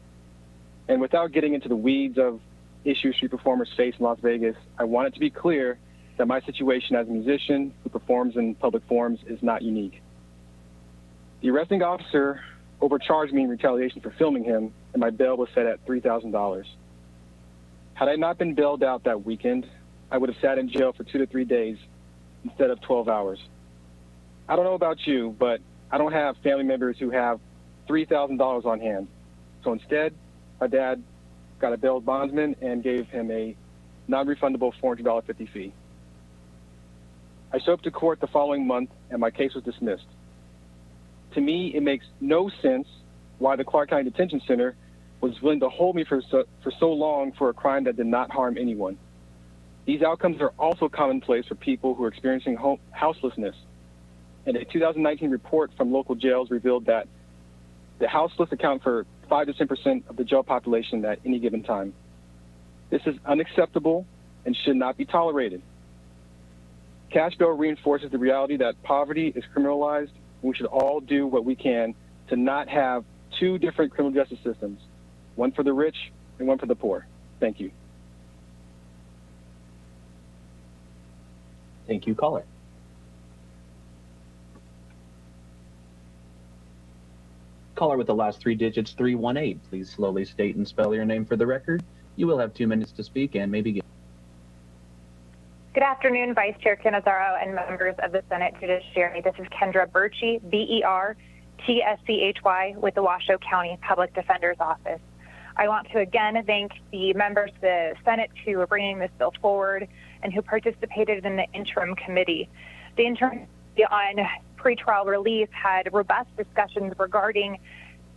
L: And without getting into the weeds of issues street performers face in Las Vegas, I want it to be clear that my situation as a musician who performs in public forums is not unique. The arresting officer overcharged me in retaliation for filming him, and my bail was set at $3,000. Had I not been bailed out that weekend, I would have sat in jail for 2 to 3 days instead of 12 hours. I don't know about you, but I don't have family members who have $3,000 on hand. So instead, my dad got a bail bondsman and gave him a non-refundable $450 fee. I showed up to court the following month, and my case was dismissed. To me, it makes no sense why the Clark County Detention Center was willing to hold me for so long for a crime that did not harm anyone. These outcomes are also commonplace for people who are experiencing houselessness. And a 2019 report from local jails revealed that the houseless account for 5 to 10% of the jail population at any given time. This is unacceptable and should not be tolerated. Cash bail reinforces the reality that poverty is criminalized, and we should all do what we can to not have two different criminal justice systems, one for the rich and one for the poor. Thank you.
G: Thank you, caller. Caller with the last three digits 318, please slowly state and spell your name for the record. You will have 2 minutes to speak and may begin.
V: Good afternoon, Vice Chair Canizaro and members of the Senate Judiciary. This is Kendra Birchie, BERTSCHY, with the Washoe County Public Defender's Office. I want to again thank the members of the Senate who are bringing this bill forward and who participated in the interim committee. The interim committee on pretrial release had robust discussions regarding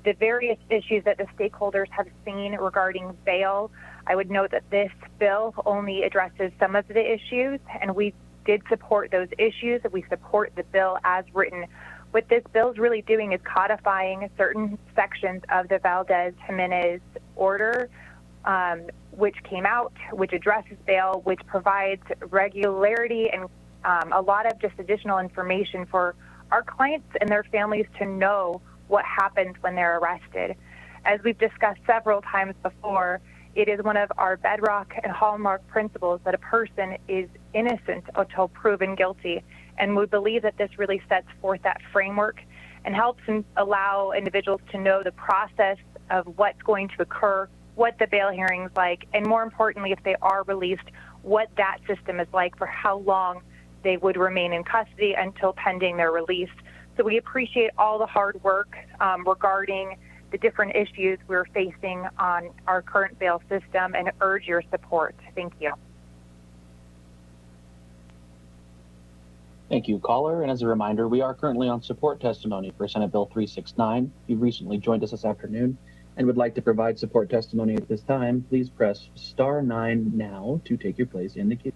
V: the various issues that the stakeholders have seen regarding bail. I would note that this bill only addresses some of the issues, and we did support those issues. We support the bill as written. What this bill is really doing is codifying certain sections of the Valdez-Jimenez order, which came out, which addresses bail, which provides regularity and a lot of just additional information for our clients and their families to know what happens when they're arrested. As we've discussed several times before, it is one of our bedrock and hallmark principles that a person is innocent until proven guilty. And we believe that this really sets forth that framework and helps allow individuals to know the process of what's going to occur, what the bail hearing's like, and more importantly, if they are released, what that system is like for how long they would remain in custody until pending their release. So we appreciate all the hard work regarding the different issues we're facing on our current bail system and urge your support. Thank you.
G: Thank you, caller. And as a reminder, we are currently on support testimony for Senate Bill 369. If you've recently joined us this afternoon and would like to provide support testimony at this time, please press *9 now to take your place in the queue.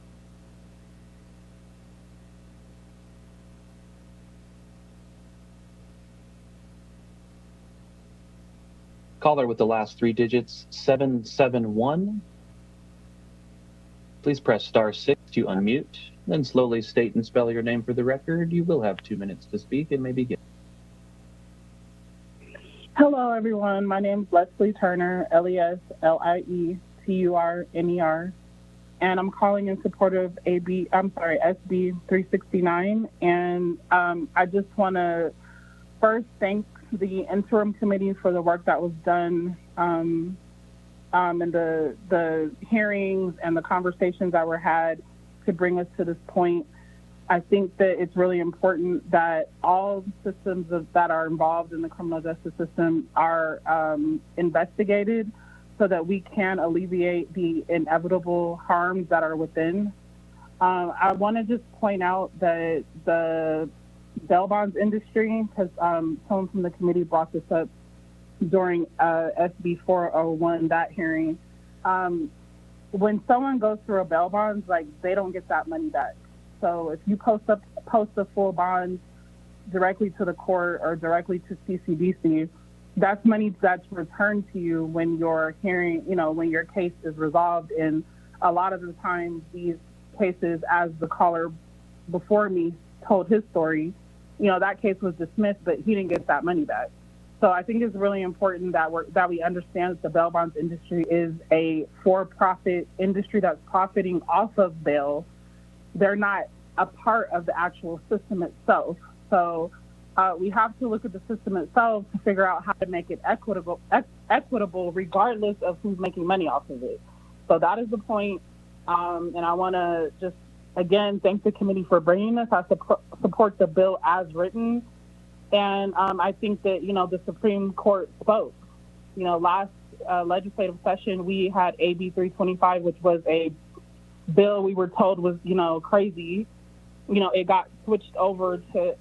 G: Caller with the last three digits 771. Please press *6 to unmute, then slowly state and spell your name for the record. You will have 2 minutes to speak and may begin.
W: Hello, everyone. My name is Leslie Turner, LESLIETURNER, and I'm calling in support of SB 369. And I just want to first thank the interim committee for the work that was done and the hearings and the conversations that were had to bring us to this point. I think that it's really important that all systems that are involved in the criminal justice system are investigated so that we can alleviate the inevitable harms that are within. I want to just point out that the bail bonds industry, because someone from the committee brought this up during SB 401, that hearing. When someone goes through a bail bonds, like, they don't get that money back. So if you post a full bond directly to the court or directly to CCDC, that's money that's returned to you when your hearing, when your case is resolved. And a lot of the time, these cases, as the caller before me told his story, that case was dismissed, but he didn't get that money back. So I think it's really important that we understand that the bail bonds industry is a for-profit industry that's profiting off of bail. They're not a part of the actual system itself. So we have to look at the system itself to figure out how to make it equitable regardless of who's making money off of it. So that is the point. And I want to just, again, thank the committee for bringing this. I support the bill as written. And I think that, the Supreme Court spoke. Last legislative session, we had AB 325, which was a bill we were told was, crazy. It got switched over to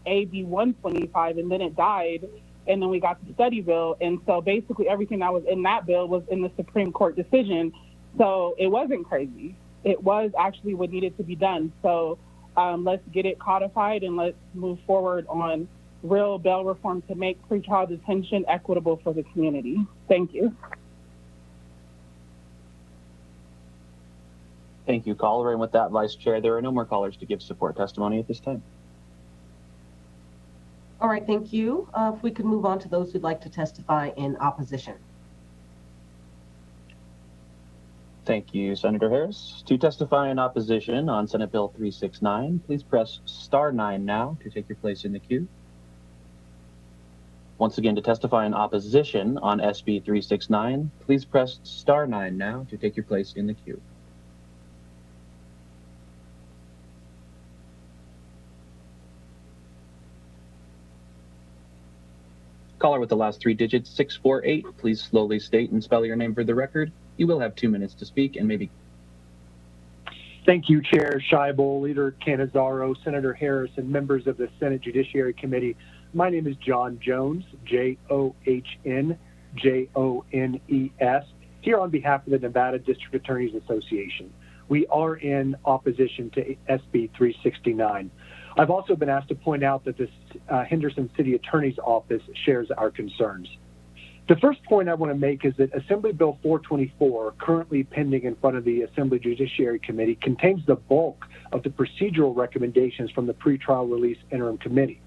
W: AB 125, and then it died, and then we got the study bill. And so basically everything that was in that bill was in the Supreme Court decision. So it wasn't crazy. It was actually what needed to be done. So let's get it codified and let's move forward on real bail reform to make pretrial detention equitable for the community. Thank you.
G: Thank you, caller. And with that, Vice Chair, there are no more callers to give support testimony at this time.
D: All right, thank you. If we could move on to those who'd like to testify in opposition.
G: Thank you, Senator Harris. To testify in opposition on Senate Bill 369, please press *9 now to take your place in the queue. Once again, to testify in opposition on SB 369, please press *9 now to take your place in the queue. Caller with the last three digits, 648, please slowly state and spell your name for the record. You will have 2 minutes to speak and maybe.
P: Thank you, Chair Scheibel, Leader Canizaro, Senator Harris, and members of the Senate Judiciary Committee. My name is John Jones, John Jones, here on behalf of the Nevada District Attorneys Association. We are in opposition to SB 369. I've also been asked to point out that the Henderson City Attorney's Office shares our concerns. The first point I want to make is that Assembly Bill 424, currently pending in front of the Assembly Judiciary Committee, contains the bulk of the procedural recommendations from the Pretrial Release Interim Committee.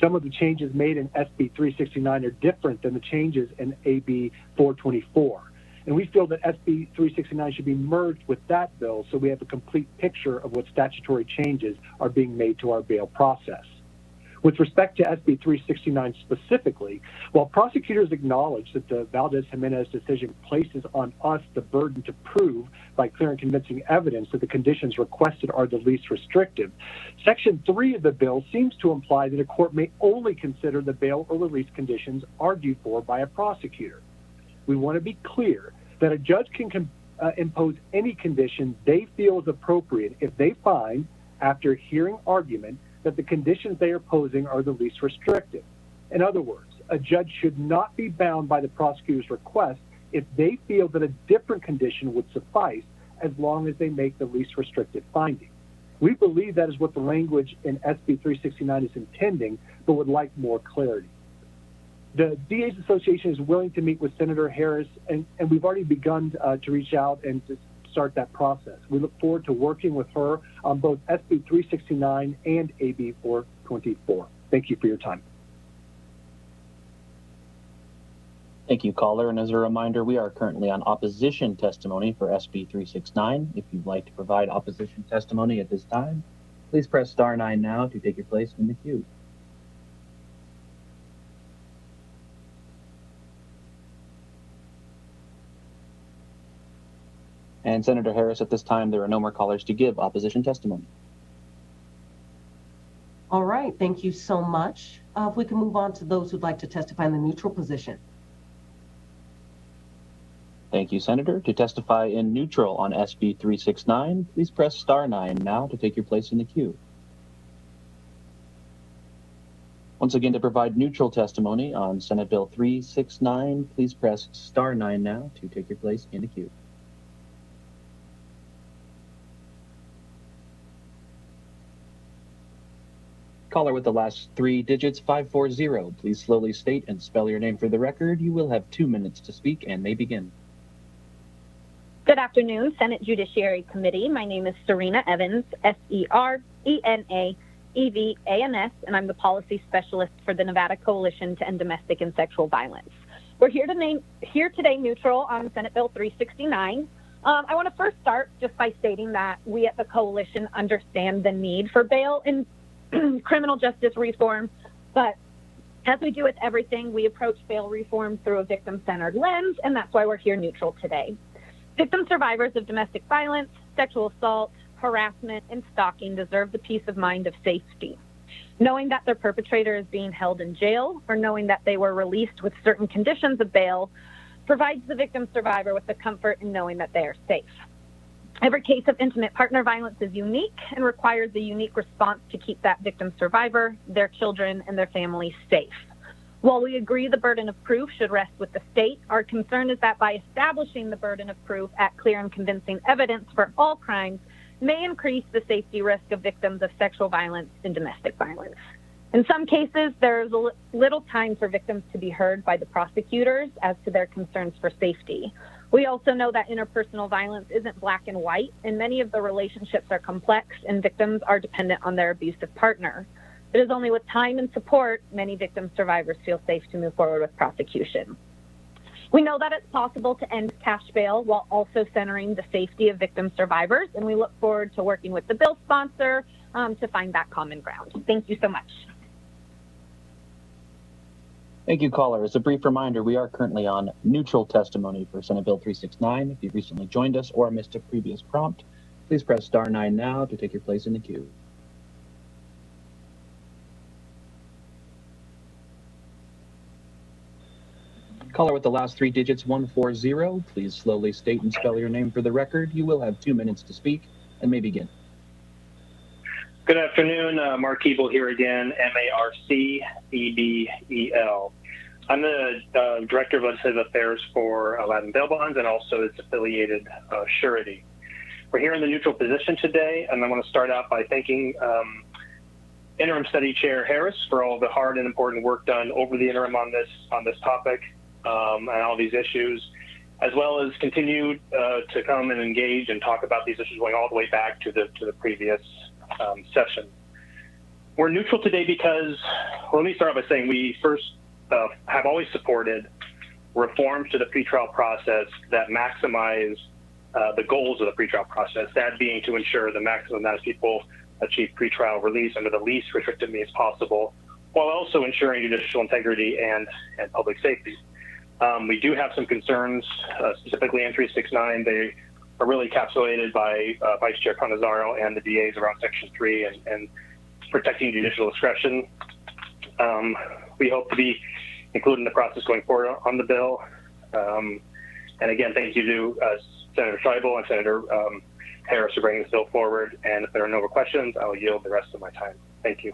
P: Some of the changes made in SB 369 are different than the changes in AB 424. And we feel that SB 369 should be merged with that bill so we have a complete picture of what statutory changes are being made to our bail process. With respect to SB 369 specifically, while prosecutors acknowledge that the Valdez-Jimenez decision places on us the burden to prove by clear and convincing evidence that the conditions requested are the least restrictive, Section 3 of the bill seems to imply that a court may only consider the bail or release conditions argued for by a prosecutor. We want to be clear that a judge can impose any condition they feel is appropriate if they find, after hearing argument, that the conditions they are posing are the least restrictive. In other words, a judge should not be bound by the prosecutor's request if they feel that a different condition would suffice as long as they make the least restrictive finding. We believe that is what the language in SB 369 is intending, but would like more clarity. The DA's Association is willing to meet with Senator Harris, and we've already begun to reach out and to start that process. We look forward to working with her on both SB 369 and AB 424. Thank you for your time.
G: Thank you, caller. And as a reminder, we are currently on opposition testimony for SB 369. If you'd like to provide opposition testimony at this time, please press *9 now to take your place in the queue. And Senator Harris, at this time, there are no more callers to give opposition testimony.
D: All right, thank you so much. If we can move on to those who'd like to testify in the neutral position.
G: Thank you, Senator. To testify in neutral on SB 369, please press star 9 now to take your place in the queue. Once again, to provide neutral testimony on Senate Bill 369, please press star 9 now to take your place in the queue. Caller with the last 3 digits, 540. Please slowly state and spell your name for the record. You will have 2 minutes to speak and may begin.
Q: Good afternoon, Senate Judiciary Committee. My name is Serena Evans, SERENAEVANS, and I'm the Policy Specialist for the Nevada Coalition to End Domestic and Sexual Violence. We're here today neutral on Senate Bill 369. I want to first start just by stating that we at the Coalition understand the need for bail and criminal justice reform, but as we do with everything, we approach bail reform through a victim-centered lens, and that's why we're here neutral today. Victim survivors of domestic violence, sexual assault, harassment, and stalking deserve the peace of mind of safety. Knowing that their perpetrator is being held in jail or knowing that they were released with certain conditions of bail provides the victim survivor with the comfort in knowing that they are safe. Every case of intimate partner violence is unique and requires a unique response to keep that victim survivor, their children, and their families safe. While we agree the burden of proof should rest with the state, our concern is that by establishing the burden of proof at clear and convincing evidence for all crimes may increase the safety risk of victims of sexual violence and domestic violence. In some cases, there is little time for victims to be heard by the prosecutors as to their concerns for safety. We also know that interpersonal violence isn't black and white, and many of the relationships are complex and victims are dependent on their abusive partner. It is only with time and support many victim survivors feel safe to move forward with prosecution. We know that it's possible to end cash bail while also centering the safety of victim survivors, and we look forward to working with the bill sponsor to find that common ground. Thank you so much.
G: Thank you, caller. As a brief reminder, we are currently on neutral testimony for Senate Bill 369. If you've recently joined us or missed a previous prompt, please press star 9 now to take your place in the queue. Caller with the last 3 digits, 140. Please slowly state and spell your name for the record. You will have 2 minutes to speak and may begin.
S: Good afternoon, Mark Ebel here again, MARCEBEL. I'm the Director of Legislative Affairs for Aladdin Bail Bonds and also its affiliated surety. We're here in the neutral position today, and I want to start out by thanking Interim Study Chair Harris for all the hard and important work done over the interim on this topic and all these issues, as well as continued to come and engage and talk about these issues going all the way back to the previous session. We're neutral today because, well, let me start off by saying we first have always supported reforms to the pretrial process that maximize the goals of the pretrial process, that being to ensure the maximum amount of people achieve pretrial release under the least restrictive means possible, while also ensuring judicial integrity and public safety. We do have some concerns, specifically in 369. They are really encapsulated by Vice Chair Canizaro and the DAs around Section 3 and protecting judicial discretion. We hope to be included in the process going forward on the bill. And again, thank you to Senator Scheibel and Senator Harris for bringing this bill forward. And if there are no more questions, I'll yield the rest of my time. Thank you.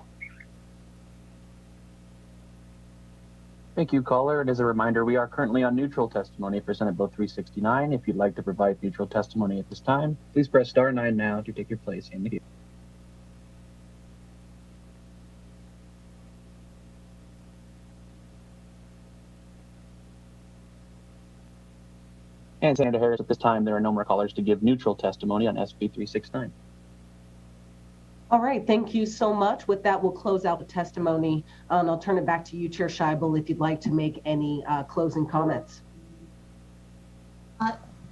G: Thank you, caller. And as a reminder, we are currently on neutral testimony for Senate Bill 369. If you'd like to provide neutral testimony at this time, please press star 9 now to take your place in the queue. And Senator Harris, at this time, there are no more callers to give neutral testimony on SB 369.
D: All right, thank you so much. With that, we'll close out the testimony, and I'll turn it back to you, Chair Scheibel, if you'd like to make any closing comments.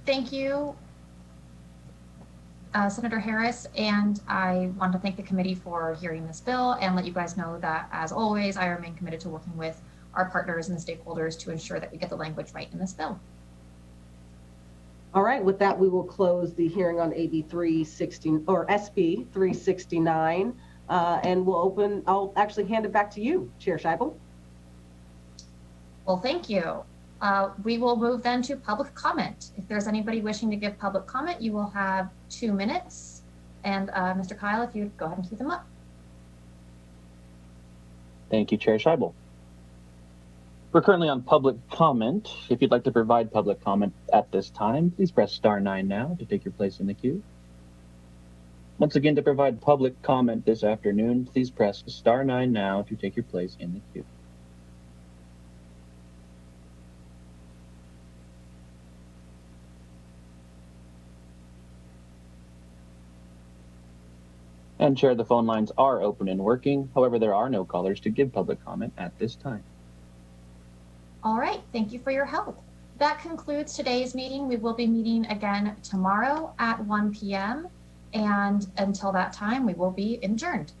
A: Thank you, Senator Harris, and I want to thank the committee for hearing this bill and let you guys know that, as always, I remain committed to working with our partners and the stakeholders to ensure that we get the language right in this bill.
D: All right, with that, we will close the hearing on SB 369. And I'll actually hand it back to you, Chair Scheibel.
A: Well, thank you. We will move then to public comment. If there's anybody wishing to give public comment, you will have 2 minutes. And Mr. Kyle, if you'd go ahead and cue them up.
G: Thank you, Chair Scheibel. We're currently on public comment. If you'd like to provide public comment at this time, please press star 9 now to take your place in the queue. Once again, to provide public comment this afternoon, please press star 9 now to take your place in the queue. And Chair, the phone lines are open and working. However, there are no callers to give public comment at this time.
A: All right, thank you for your help. That concludes today's meeting. We will be meeting again tomorrow at 1 p.m. And until that time, we will be adjourned.